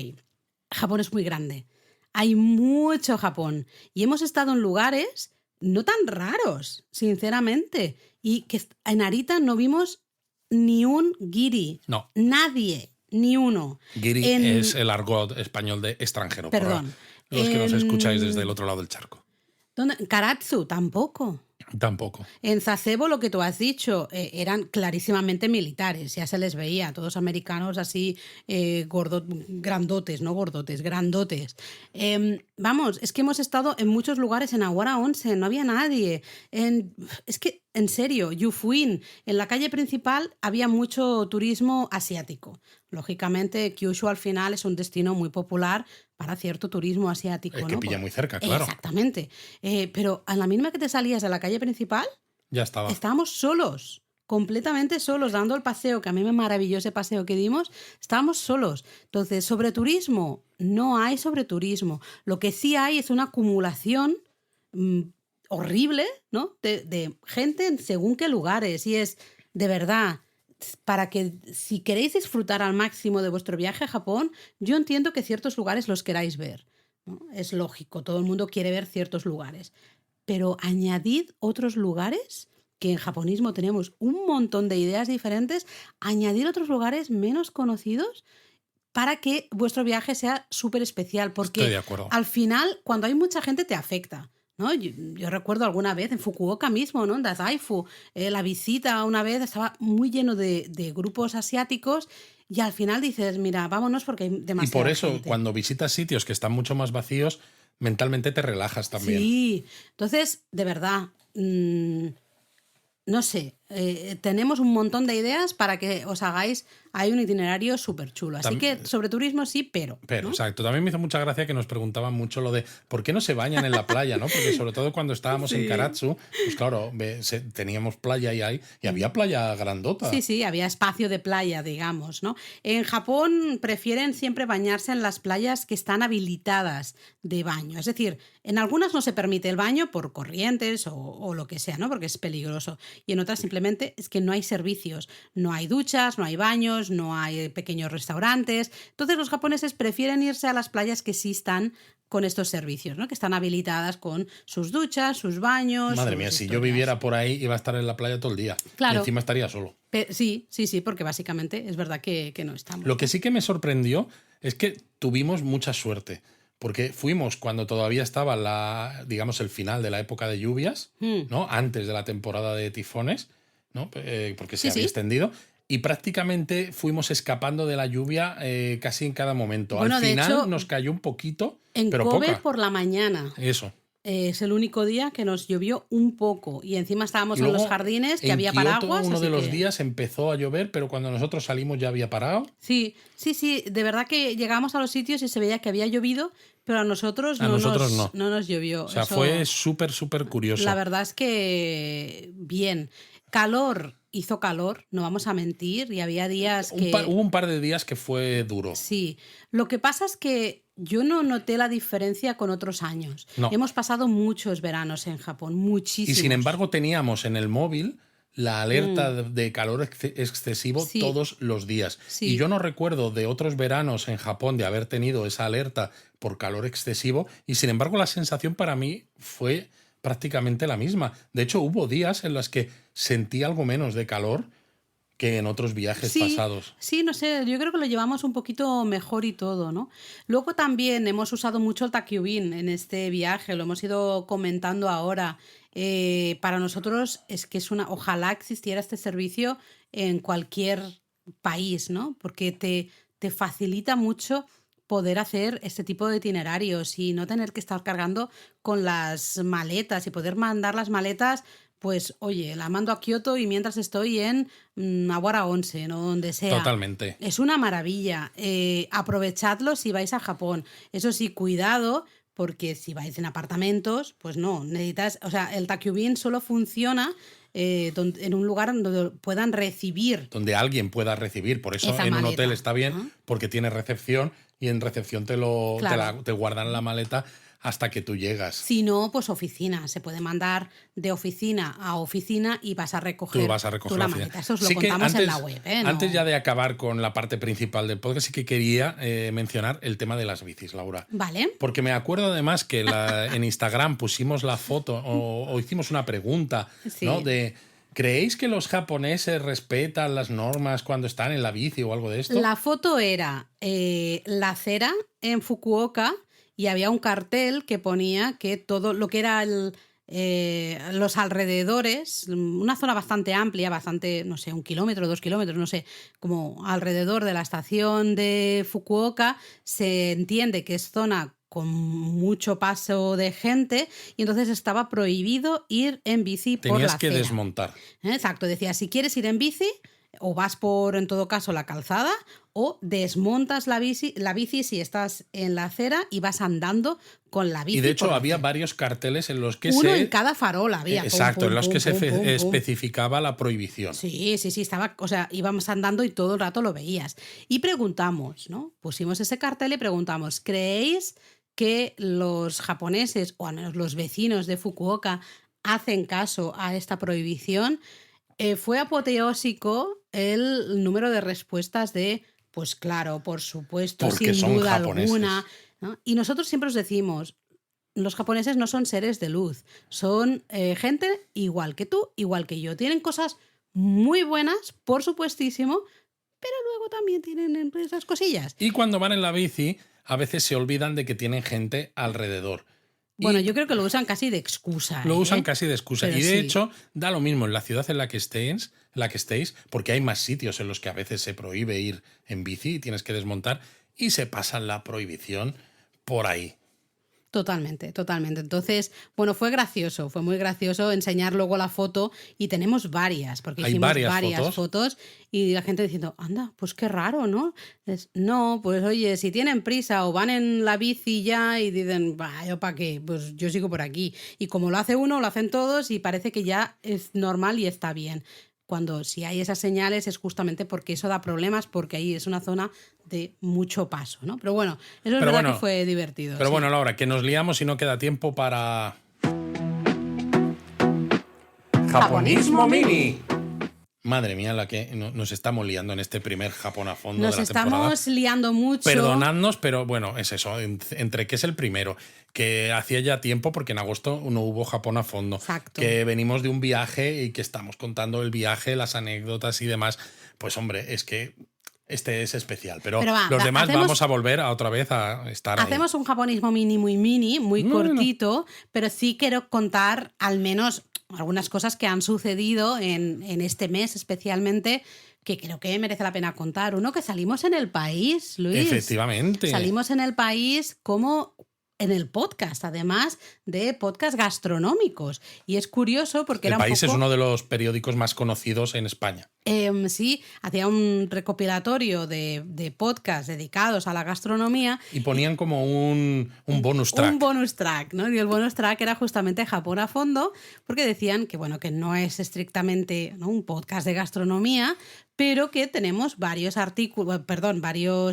Japón es muy grande. Hay mucho Japón. Y hemos estado en lugares no tan raros, sinceramente. Y que en Narita no vimos ni un giri. No. Nadie, ni uno. Giri es el argot español de extranjero. Perdón. Para los que nos escucháis desde el otro lado del charco. Karatsu, tampoco. Tampoco. En Sasebo, lo que tú has dicho, eran clarísimamente militares, ya se les veía, todos americanos así grandotes, no gordotes, grandotes. Vamos, es que hemos estado en muchos lugares, en Aguara Onsen, no había nadie. Es que, en serio, Yufuin, en la calle principal había mucho turismo asiático. Lógicamente, Kyushu al final es un destino muy popular para cierto turismo asiático. Es que ¿no? pilla muy cerca, claro. Exactamente. Pero a la mínima que te salías de la calle principal, ya estaba. Estábamos solos, completamente solos, dando el paseo, que a mí me maravilló ese paseo que dimos, estábamos solos. Entonces, sobre turismo, no hay sobre turismo. Lo que sí hay es una acumulación horrible, ¿no? de gente en según qué lugares. Y es, de verdad, para que si queréis disfrutar al máximo de vuestro viaje a Japón, yo entiendo que ciertos lugares los queráis ver, ¿no? Es lógico, todo el mundo quiere ver ciertos lugares. Pero añadid otros lugares, que en japonismo tenemos un montón de ideas diferentes, añadir otros lugares menos conocidos para que vuestro viaje sea súper especial. Porque estoy de acuerdo. Al final, cuando hay mucha gente, te afecta, ¿no? Yo recuerdo alguna vez en Fukuoka mismo, ¿no? En Dazaifu, la visita una vez estaba muy lleno de grupos asiáticos y al final dices, mira, vámonos porque hay demasiada gente. Y por eso, cuando visitas sitios que están mucho más vacíos, mentalmente te relajas también. Sí, entonces, de verdad, no sé, tenemos un montón de ideas para que os hagáis ahí un itinerario súper chulo. Así que sobre turismo sí, pero. ¿no? Exacto. También me hizo mucha gracia que nos preguntaban mucho lo de ¿por qué no se bañan en la playa? ¿No? Porque sobre todo cuando estábamos en Karatsu, pues claro, teníamos playa y había playa grandota. Sí, había espacio de playa, digamos, ¿no? En Japón prefieren siempre bañarse en las playas que están habilitadas de baño. Es decir, en algunas no se permite el baño por corrientes o lo que sea, ¿no? Porque es peligroso. Y en otras simplemente es que no hay servicios. No hay duchas, no hay baños, no hay pequeños restaurantes. Entonces los japoneses prefieren irse a las playas que sí están con estos servicios, ¿no? Que están habilitadas con sus duchas, sus baños. Madre mía, si yo viviera por ahí iba a estar en la playa todo el día. Claro. Y encima estaría solo. Sí, porque básicamente es verdad que no estamos. Lo que sí que me sorprendió es que tuvimos mucha suerte. Porque fuimos cuando todavía estaba digamos, el final de la época de lluvias, ¿no? Antes de la temporada de tifones, ¿no? Porque se había extendido. Y prácticamente fuimos escapando de la lluvia casi en cada momento. Bueno, al final de hecho, nos cayó un poquito, en pero Kobe poca. por la mañana. Eso. Es el único día que nos llovió un poco. Y encima estábamos Luego, en los jardines, que en había Kioto, paraguas. uno de los que... días empezó a llover, pero cuando nosotros salimos ya había parado. Sí. De verdad que llegamos a los sitios y se veía que había llovido, pero a nosotros no nos llovió. O sea, fue súper, súper curioso. La verdad es que bien. Hizo calor, no vamos a mentir, y había días que... Hubo un par de días que fue duro. Sí. Lo que pasa es que yo no noté la diferencia con otros años. No. Hemos pasado muchos veranos en Japón, muchísimos. Y sin embargo teníamos en el móvil la alerta de calor excesivo Sí. todos los días. Sí. Y yo no recuerdo de otros veranos en Japón de haber tenido esa alerta por calor excesivo, y sin embargo la sensación para mí fue prácticamente la misma. De hecho, hubo días en los que sentí algo menos de calor que en otros viajes pasados. Sí, no sé, yo creo que lo llevamos un poquito mejor y todo, ¿no? Luego también hemos usado mucho el Takyubin en este viaje, lo hemos ido comentando ahora. Para nosotros es que ojalá existiera este servicio en cualquier país, ¿no? Porque te facilita mucho poder hacer este tipo de itinerarios y no tener que estar cargando con las maletas y poder mandar las maletas. Pues oye, la mando a Kioto y mientras estoy en Aguara Onsen o donde sea. Totalmente. Es una maravilla. Aprovechadlo si vais a Japón. Eso sí, cuidado, porque si vais en apartamentos, pues no, necesitas, o sea, el Takyubin solo funciona en un lugar donde puedan recibir. Donde alguien pueda recibir. Por eso Esa en un maleta. hotel está bien, Ajá. porque tiene recepción y en recepción Claro. te guardan la maleta hasta que tú llegas. Si no, pues oficina. Se puede mandar de oficina a oficina y vas a recoger, Tú vas a recoger la la oficina. maleta. Eso os lo Sí que contamos en la web. ¿No? Antes ya de acabar con la parte principal del podcast, sí que quería mencionar el tema de las bicis, Laura. Vale. Porque me acuerdo además que en Instagram pusimos la foto o hicimos una pregunta, Sí. ¿no? De ¿creéis que los japoneses respetan las normas cuando están en la bici o algo de esto? La foto era la acera en Fukuoka y había un cartel que ponía que todo lo que era los alrededores, una zona bastante amplia, bastante, no sé, 1 kilómetro, 2 kilómetros, no sé, como alrededor de la estación de Fukuoka, se entiende que es zona con mucho paso de gente y entonces estaba prohibido ir en bici por la Tenías que acera. desmontar. Exacto, decía, si quieres ir en bici, o vas por, en todo caso, la calzada, o desmontas la bici si estás en la acera y vas andando con la bici. Y de hecho por la había acera. varios carteles en los que Uno en cada farol había. Exacto, en los que se pum. especificaba la prohibición. Sí, estaba, o sea, íbamos andando y todo el rato lo veías. Y preguntamos, ¿no? Pusimos ese cartel y preguntamos, ¿creéis que los japoneses, o al menos los vecinos de Fukuoka, hacen caso a esta prohibición? Fue apoteósico el número de respuestas de, pues claro, por supuesto, Porque sin son duda japoneses. alguna, ¿no? Y nosotros siempre os decimos, los japoneses no son seres de luz, son gente igual que tú, igual que yo. Tienen cosas muy buenas, por supuestísimo, pero luego también tienen esas cosillas. Y cuando van en la bici, a veces se olvidan de que tienen gente alrededor. Bueno, Y yo creo que lo usan casi de excusa. lo usan casi de excusa. Pero Y de sí. hecho, da lo mismo en la ciudad en la que estéis, porque hay más sitios en los que a veces se prohíbe ir en bici y tienes que desmontar y se pasan la prohibición por ahí. Totalmente. Entonces, bueno, fue muy gracioso enseñar luego la foto y tenemos varias, porque Hay hicimos varias fotos y la gente diciendo, anda, pues qué raro, ¿no? No, pues oye, si tienen prisa o van en la bici ya y dicen, bah, ¿yo para qué? Pues yo sigo por aquí. Y como lo hace uno, lo hacen todos y parece que ya es normal y está bien. Cuando si hay esas señales es justamente porque eso da problemas, porque ahí es una zona de mucho paso, ¿no? Pero bueno, eso es verdad que fue divertido. Pero sí. bueno, Laura, que nos liamos y no queda tiempo para... Japonismo Mini. Madre mía, la que nos estamos liando en este primer Japón a fondo Nos de la temporada. estamos liando mucho. Perdonadnos, pero bueno, es eso, entre que es el primero, que hacía ya tiempo, porque en agosto no hubo Japón a fondo, Exacto. que venimos de un viaje y que estamos contando el viaje, las anécdotas y demás, pues hombre, es que este es especial, pero va, los demás hacemos- vamos a volver otra vez a estar ahí. Hacemos un japonismo mini, muy Bueno. cortito, pero sí quiero contar al menos algunas cosas que han sucedido en este mes especialmente, que creo que merece la pena contar. Uno, que salimos en El País, Luis. Efectivamente. Salimos en El País como en el podcast, además de podcast gastronómicos. Y es curioso porque El era un País poco... es uno de los periódicos más conocidos en España. Sí, hacía un recopilatorio de podcasts dedicados a la gastronomía. Y ponían como un bonus track. Un bonus track, ¿no? Y el bonus track era justamente Japón a fondo, porque decían que, bueno, que no es estrictamente, ¿no?, un podcast de gastronomía, pero que tenemos varios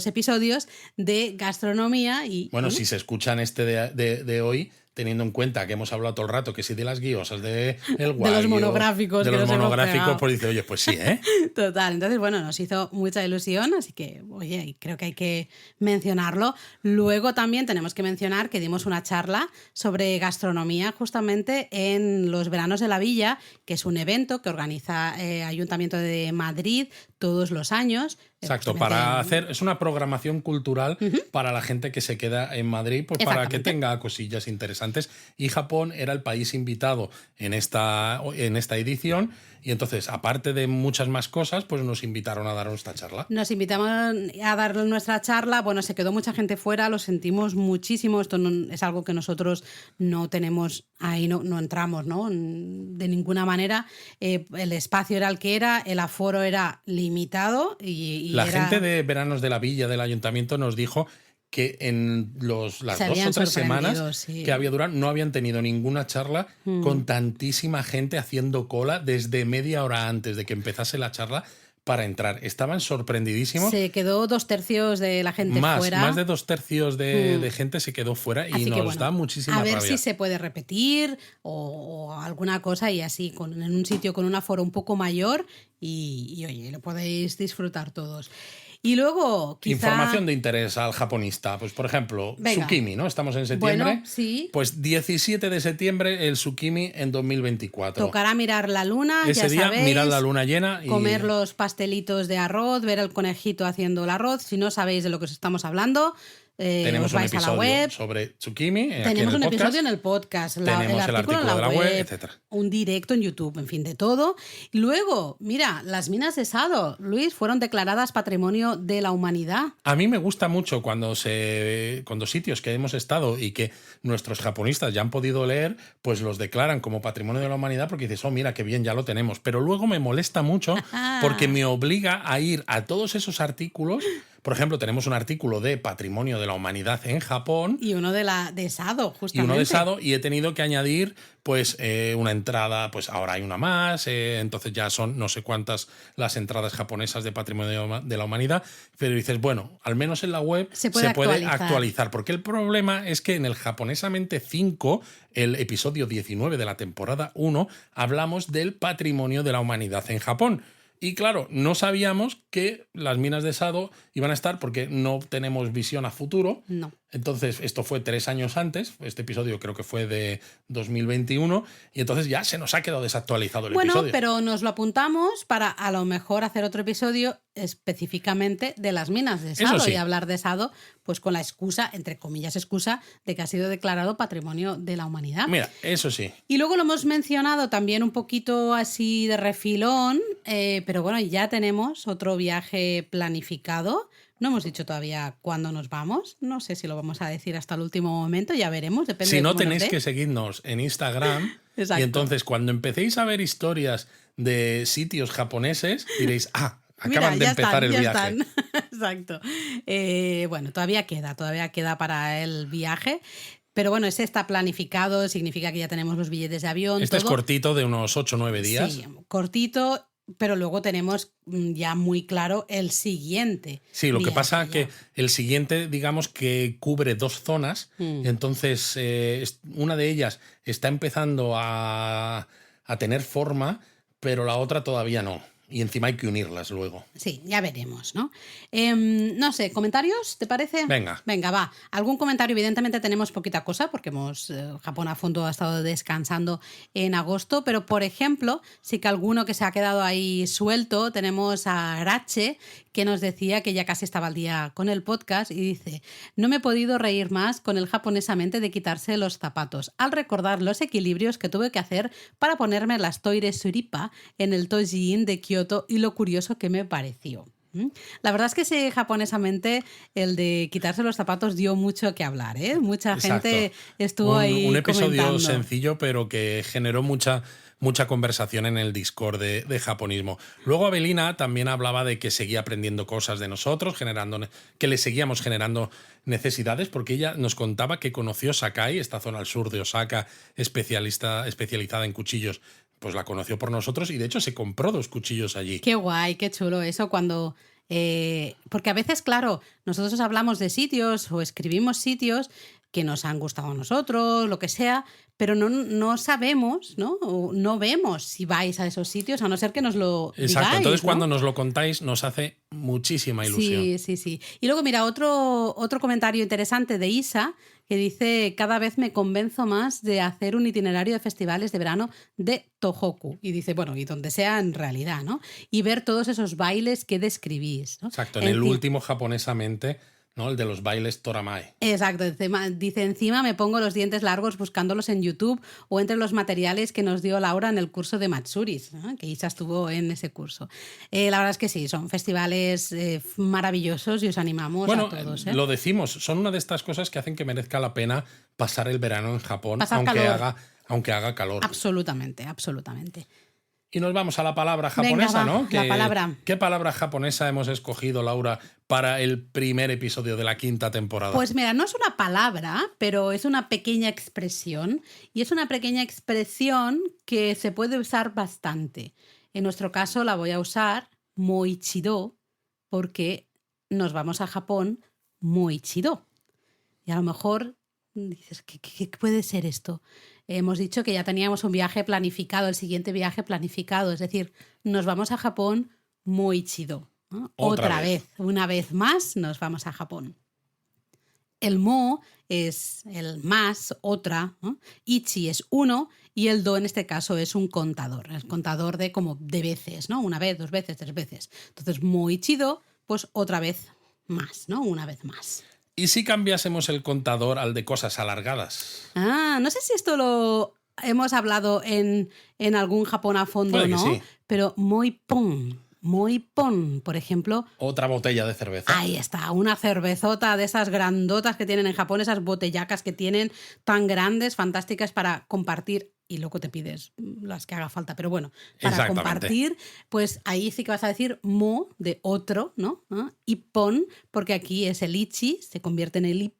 episodios de gastronomía y... Bueno, si se escuchan este de hoy, teniendo en cuenta que hemos hablado todo el rato que si de las guiosas, de el De los monográficos. de que los nos hemos monográficos, pegado. pues dice, oye, pues sí, ¿eh? Total, entonces bueno, nos hizo mucha ilusión, así que oye, creo que hay que mencionarlo. Luego también tenemos que mencionar que dimos una charla sobre gastronomía justamente en los Veranos de la Villa, que es un evento que organiza Ayuntamiento de Madrid todos los años. Exacto, para hacer, es una programación cultural para la gente que se queda en Madrid, pues para que tenga cosillas interesantes. Y Japón era el país invitado en esta edición, y entonces, aparte de muchas más cosas, pues nos invitaron a dar nuestra charla. Nos invitamos a dar nuestra charla. Bueno, se quedó mucha gente fuera, lo sentimos muchísimo. Esto no, es algo que nosotros no tenemos ahí, no entramos, ¿no? De ninguna manera. El espacio era el que era, el aforo era limitado y la era... gente de Veranos de la Villa del Ayuntamiento nos dijo que en las 2 o 3 semanas que había durado no habían tenido ninguna charla con tantísima gente haciendo cola desde media hora antes de que empezase la charla para entrar. Estaban sorprendidísimos. Se quedó 2/3 de la gente fuera. Más de 2/3 de gente se quedó fuera. Así y nos da muchísima rabia. A ver si se puede repetir o alguna cosa y así, en un sitio con un aforo un poco mayor y oye, lo podéis disfrutar todos. Y luego, quizá... Información de interés al japonista. Pues, por ejemplo, Tsukimi, ¿no? Estamos en septiembre. Bueno, sí. Pues 17 de septiembre, el Tsukimi en 2024. Tocará mirar la luna, ese ya día, sabéis, mirar la luna llena. Y... comer los pastelitos de arroz, ver al conejito haciendo el arroz. Si no sabéis de lo que os estamos hablando... tenemos os vais un episodio a la web sobre Tsukimi. Tenemos un episodio en el podcast, tenemos el artículo en de la web, etc. Un directo en YouTube, en fin, de todo. Luego, mira, las minas de Sado, Luis, fueron declaradas Patrimonio de la Humanidad. A mí me gusta mucho cuando sitios que hemos estado y que nuestros japonistas ya han podido leer, pues los declaran como Patrimonio de la Humanidad porque dices, oh, mira, qué bien, ya lo tenemos. Pero luego me molesta mucho porque me obliga a ir a todos esos artículos. Por ejemplo, tenemos un artículo de Patrimonio de la Humanidad en Japón. Y uno de Sado, justamente. Y uno de Sado, y he tenido que añadir pues una entrada, pues ahora hay una más, entonces ya son no sé cuántas las entradas japonesas de Patrimonio de la Humanidad, pero dices, bueno, al menos en la web se puede actualizar, porque el problema es que en el Japonesamente 5, el episodio 19 de la temporada 1, hablamos del Patrimonio de la Humanidad en Japón. Y claro, no sabíamos que las minas de Sado iban a estar porque no tenemos visión a futuro. No. Entonces, esto fue 3 años antes. Este episodio creo que fue de 2021. Y entonces ya se nos ha quedado desactualizado el episodio. Bueno, pero nos lo apuntamos para a lo mejor hacer otro episodio específicamente de las minas de Sado. Sí. Y hablar de Sado, pues con la excusa, entre comillas excusa, de que ha sido declarado Patrimonio de la Humanidad. Mira, eso sí. Y luego lo hemos mencionado también un poquito así de refilón, pero bueno, ya tenemos otro viaje planificado. No hemos dicho todavía cuándo nos vamos. No sé si lo vamos a decir hasta el último momento, ya veremos. Depende si de no, cómo tenéis nos dé. que seguirnos en Instagram. Exacto. Y entonces, cuando empecéis a ver historias de sitios japoneses, diréis, acaban de empezar el viaje. Exacto. Bueno, todavía queda para el viaje. Pero bueno, ese está planificado, significa que ya tenemos los billetes de avión. Este todo. Es cortito, de unos 8 o 9 días. Sí, cortito. Pero luego tenemos ya muy claro el siguiente. Sí, lo viaje, que pasa ya. que el siguiente, digamos que cubre 2 zonas. Entonces, una de ellas está empezando a tener forma, pero la otra todavía no. Y encima hay que unirlas luego. Sí, ya veremos, ¿no? No sé, ¿comentarios? ¿Te parece? Venga. Venga, va. ¿Algún comentario? Evidentemente tenemos poquita cosa porque Japón a fondo ha estado descansando en agosto, pero por ejemplo, sí que alguno que se ha quedado ahí suelto, tenemos a Arache, que nos decía que ya casi estaba al día con el podcast y dice, no me he podido reír más con el japonesamente de quitarse los zapatos al recordar los equilibrios que tuve que hacer para ponerme las Toire Suripa en el Tojin de Kioto y lo curioso que me pareció. La verdad es que ese japonesamente, el de quitarse los zapatos, dio mucho que hablar, ¿eh? Mucha Exacto. gente estuvo ahí un episodio comentando. sencillo, pero que generó mucha conversación en el Discord de japonismo. Luego Avelina también hablaba de que seguía aprendiendo cosas de nosotros, que le seguíamos generando necesidades, porque ella nos contaba que conoció Sakai, esta zona al sur de Osaka, especializada en cuchillos. Pues la conoció por nosotros y de hecho se compró 2 cuchillos allí. Qué guay, qué chulo eso cuando... porque a veces, claro, nosotros hablamos de sitios o escribimos sitios, que nos han gustado a nosotros, lo que sea, pero no sabemos, ¿no? O no vemos si vais a esos sitios, a no ser que nos lo Exacto, digáis, entonces ¿no? cuando nos lo contáis nos hace muchísima ilusión. Sí, sí, sí. Y luego, mira, otro comentario interesante de Isa, que dice: cada vez me convenzo más de hacer un itinerario de festivales de verano de Tohoku. Y dice, bueno, y donde sea en realidad, ¿no? Y ver todos esos bailes que describís, ¿no? Exacto, en el último japonesamente, ¿no? El de los bailes Toramae. Exacto, dice, encima me pongo los dientes largos buscándolos en YouTube o entre los materiales que nos dio Laura en el curso de Matsuris, ¿no? Que Isa estuvo en ese curso. La verdad es que sí, son festivales maravillosos y os animamos a todos. Lo decimos, son una de estas cosas que hacen que merezca la pena pasar el verano en Japón, aunque haga calor. Absolutamente, absolutamente. Y nos vamos a la palabra japonesa, Venga, va, ¿no? la palabra. ¿Qué palabra japonesa hemos escogido, Laura, para el primer episodio de la 5ª temporada? Pues mira, no es una palabra, pero es una pequeña expresión. Y es una pequeña expresión que se puede usar bastante. En nuestro caso la voy a usar moichido, porque nos vamos a Japón moichido. Y a lo mejor dices, ¿qué puede ser esto? Hemos dicho que ya teníamos un viaje planificado, el siguiente viaje planificado, es decir, nos vamos a Japón moichido, ¿no? Otra vez, una vez más nos vamos a Japón. El mo es el más, otra, ¿no? Ichi es uno y el do en este caso es un contador, el contador de como de veces, ¿no? Una vez, dos veces, tres veces. Entonces, moichido, pues otra vez más, ¿no? Una vez más. ¿Y si cambiásemos el contador al de cosas alargadas? No sé si esto lo hemos hablado en algún Japón a fondo o no, sí. Pero moipon, por ejemplo. Otra botella de cerveza. Ahí está, una cervezota de esas grandotas que tienen en Japón, esas botellacas que tienen tan grandes, fantásticas para compartir. Y luego te pides las que haga falta, pero bueno, para compartir, pues ahí sí que vas a decir mo, de otro, ¿no? Y pon, porque aquí es el ichi, se convierte en el ip,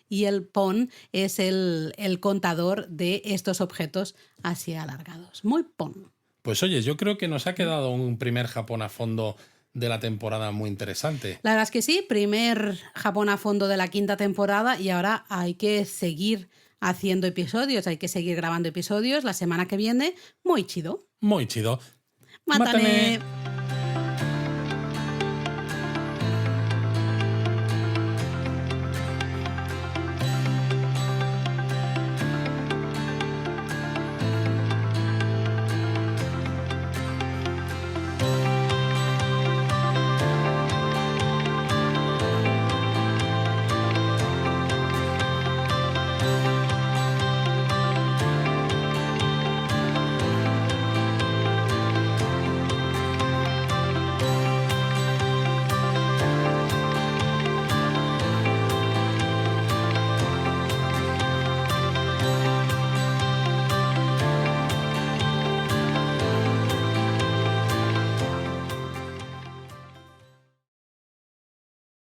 y el pon es el contador de estos objetos así alargados. Muy pon. Pues oye, yo creo que nos ha quedado un primer Japón a fondo de la temporada muy interesante. La verdad es que sí, primer Japón a fondo de la 5ª temporada y ahora hay que seguir haciendo episodios, hay que seguir grabando episodios. La semana que viene, muy chido. Muy chido. ¡Mátane!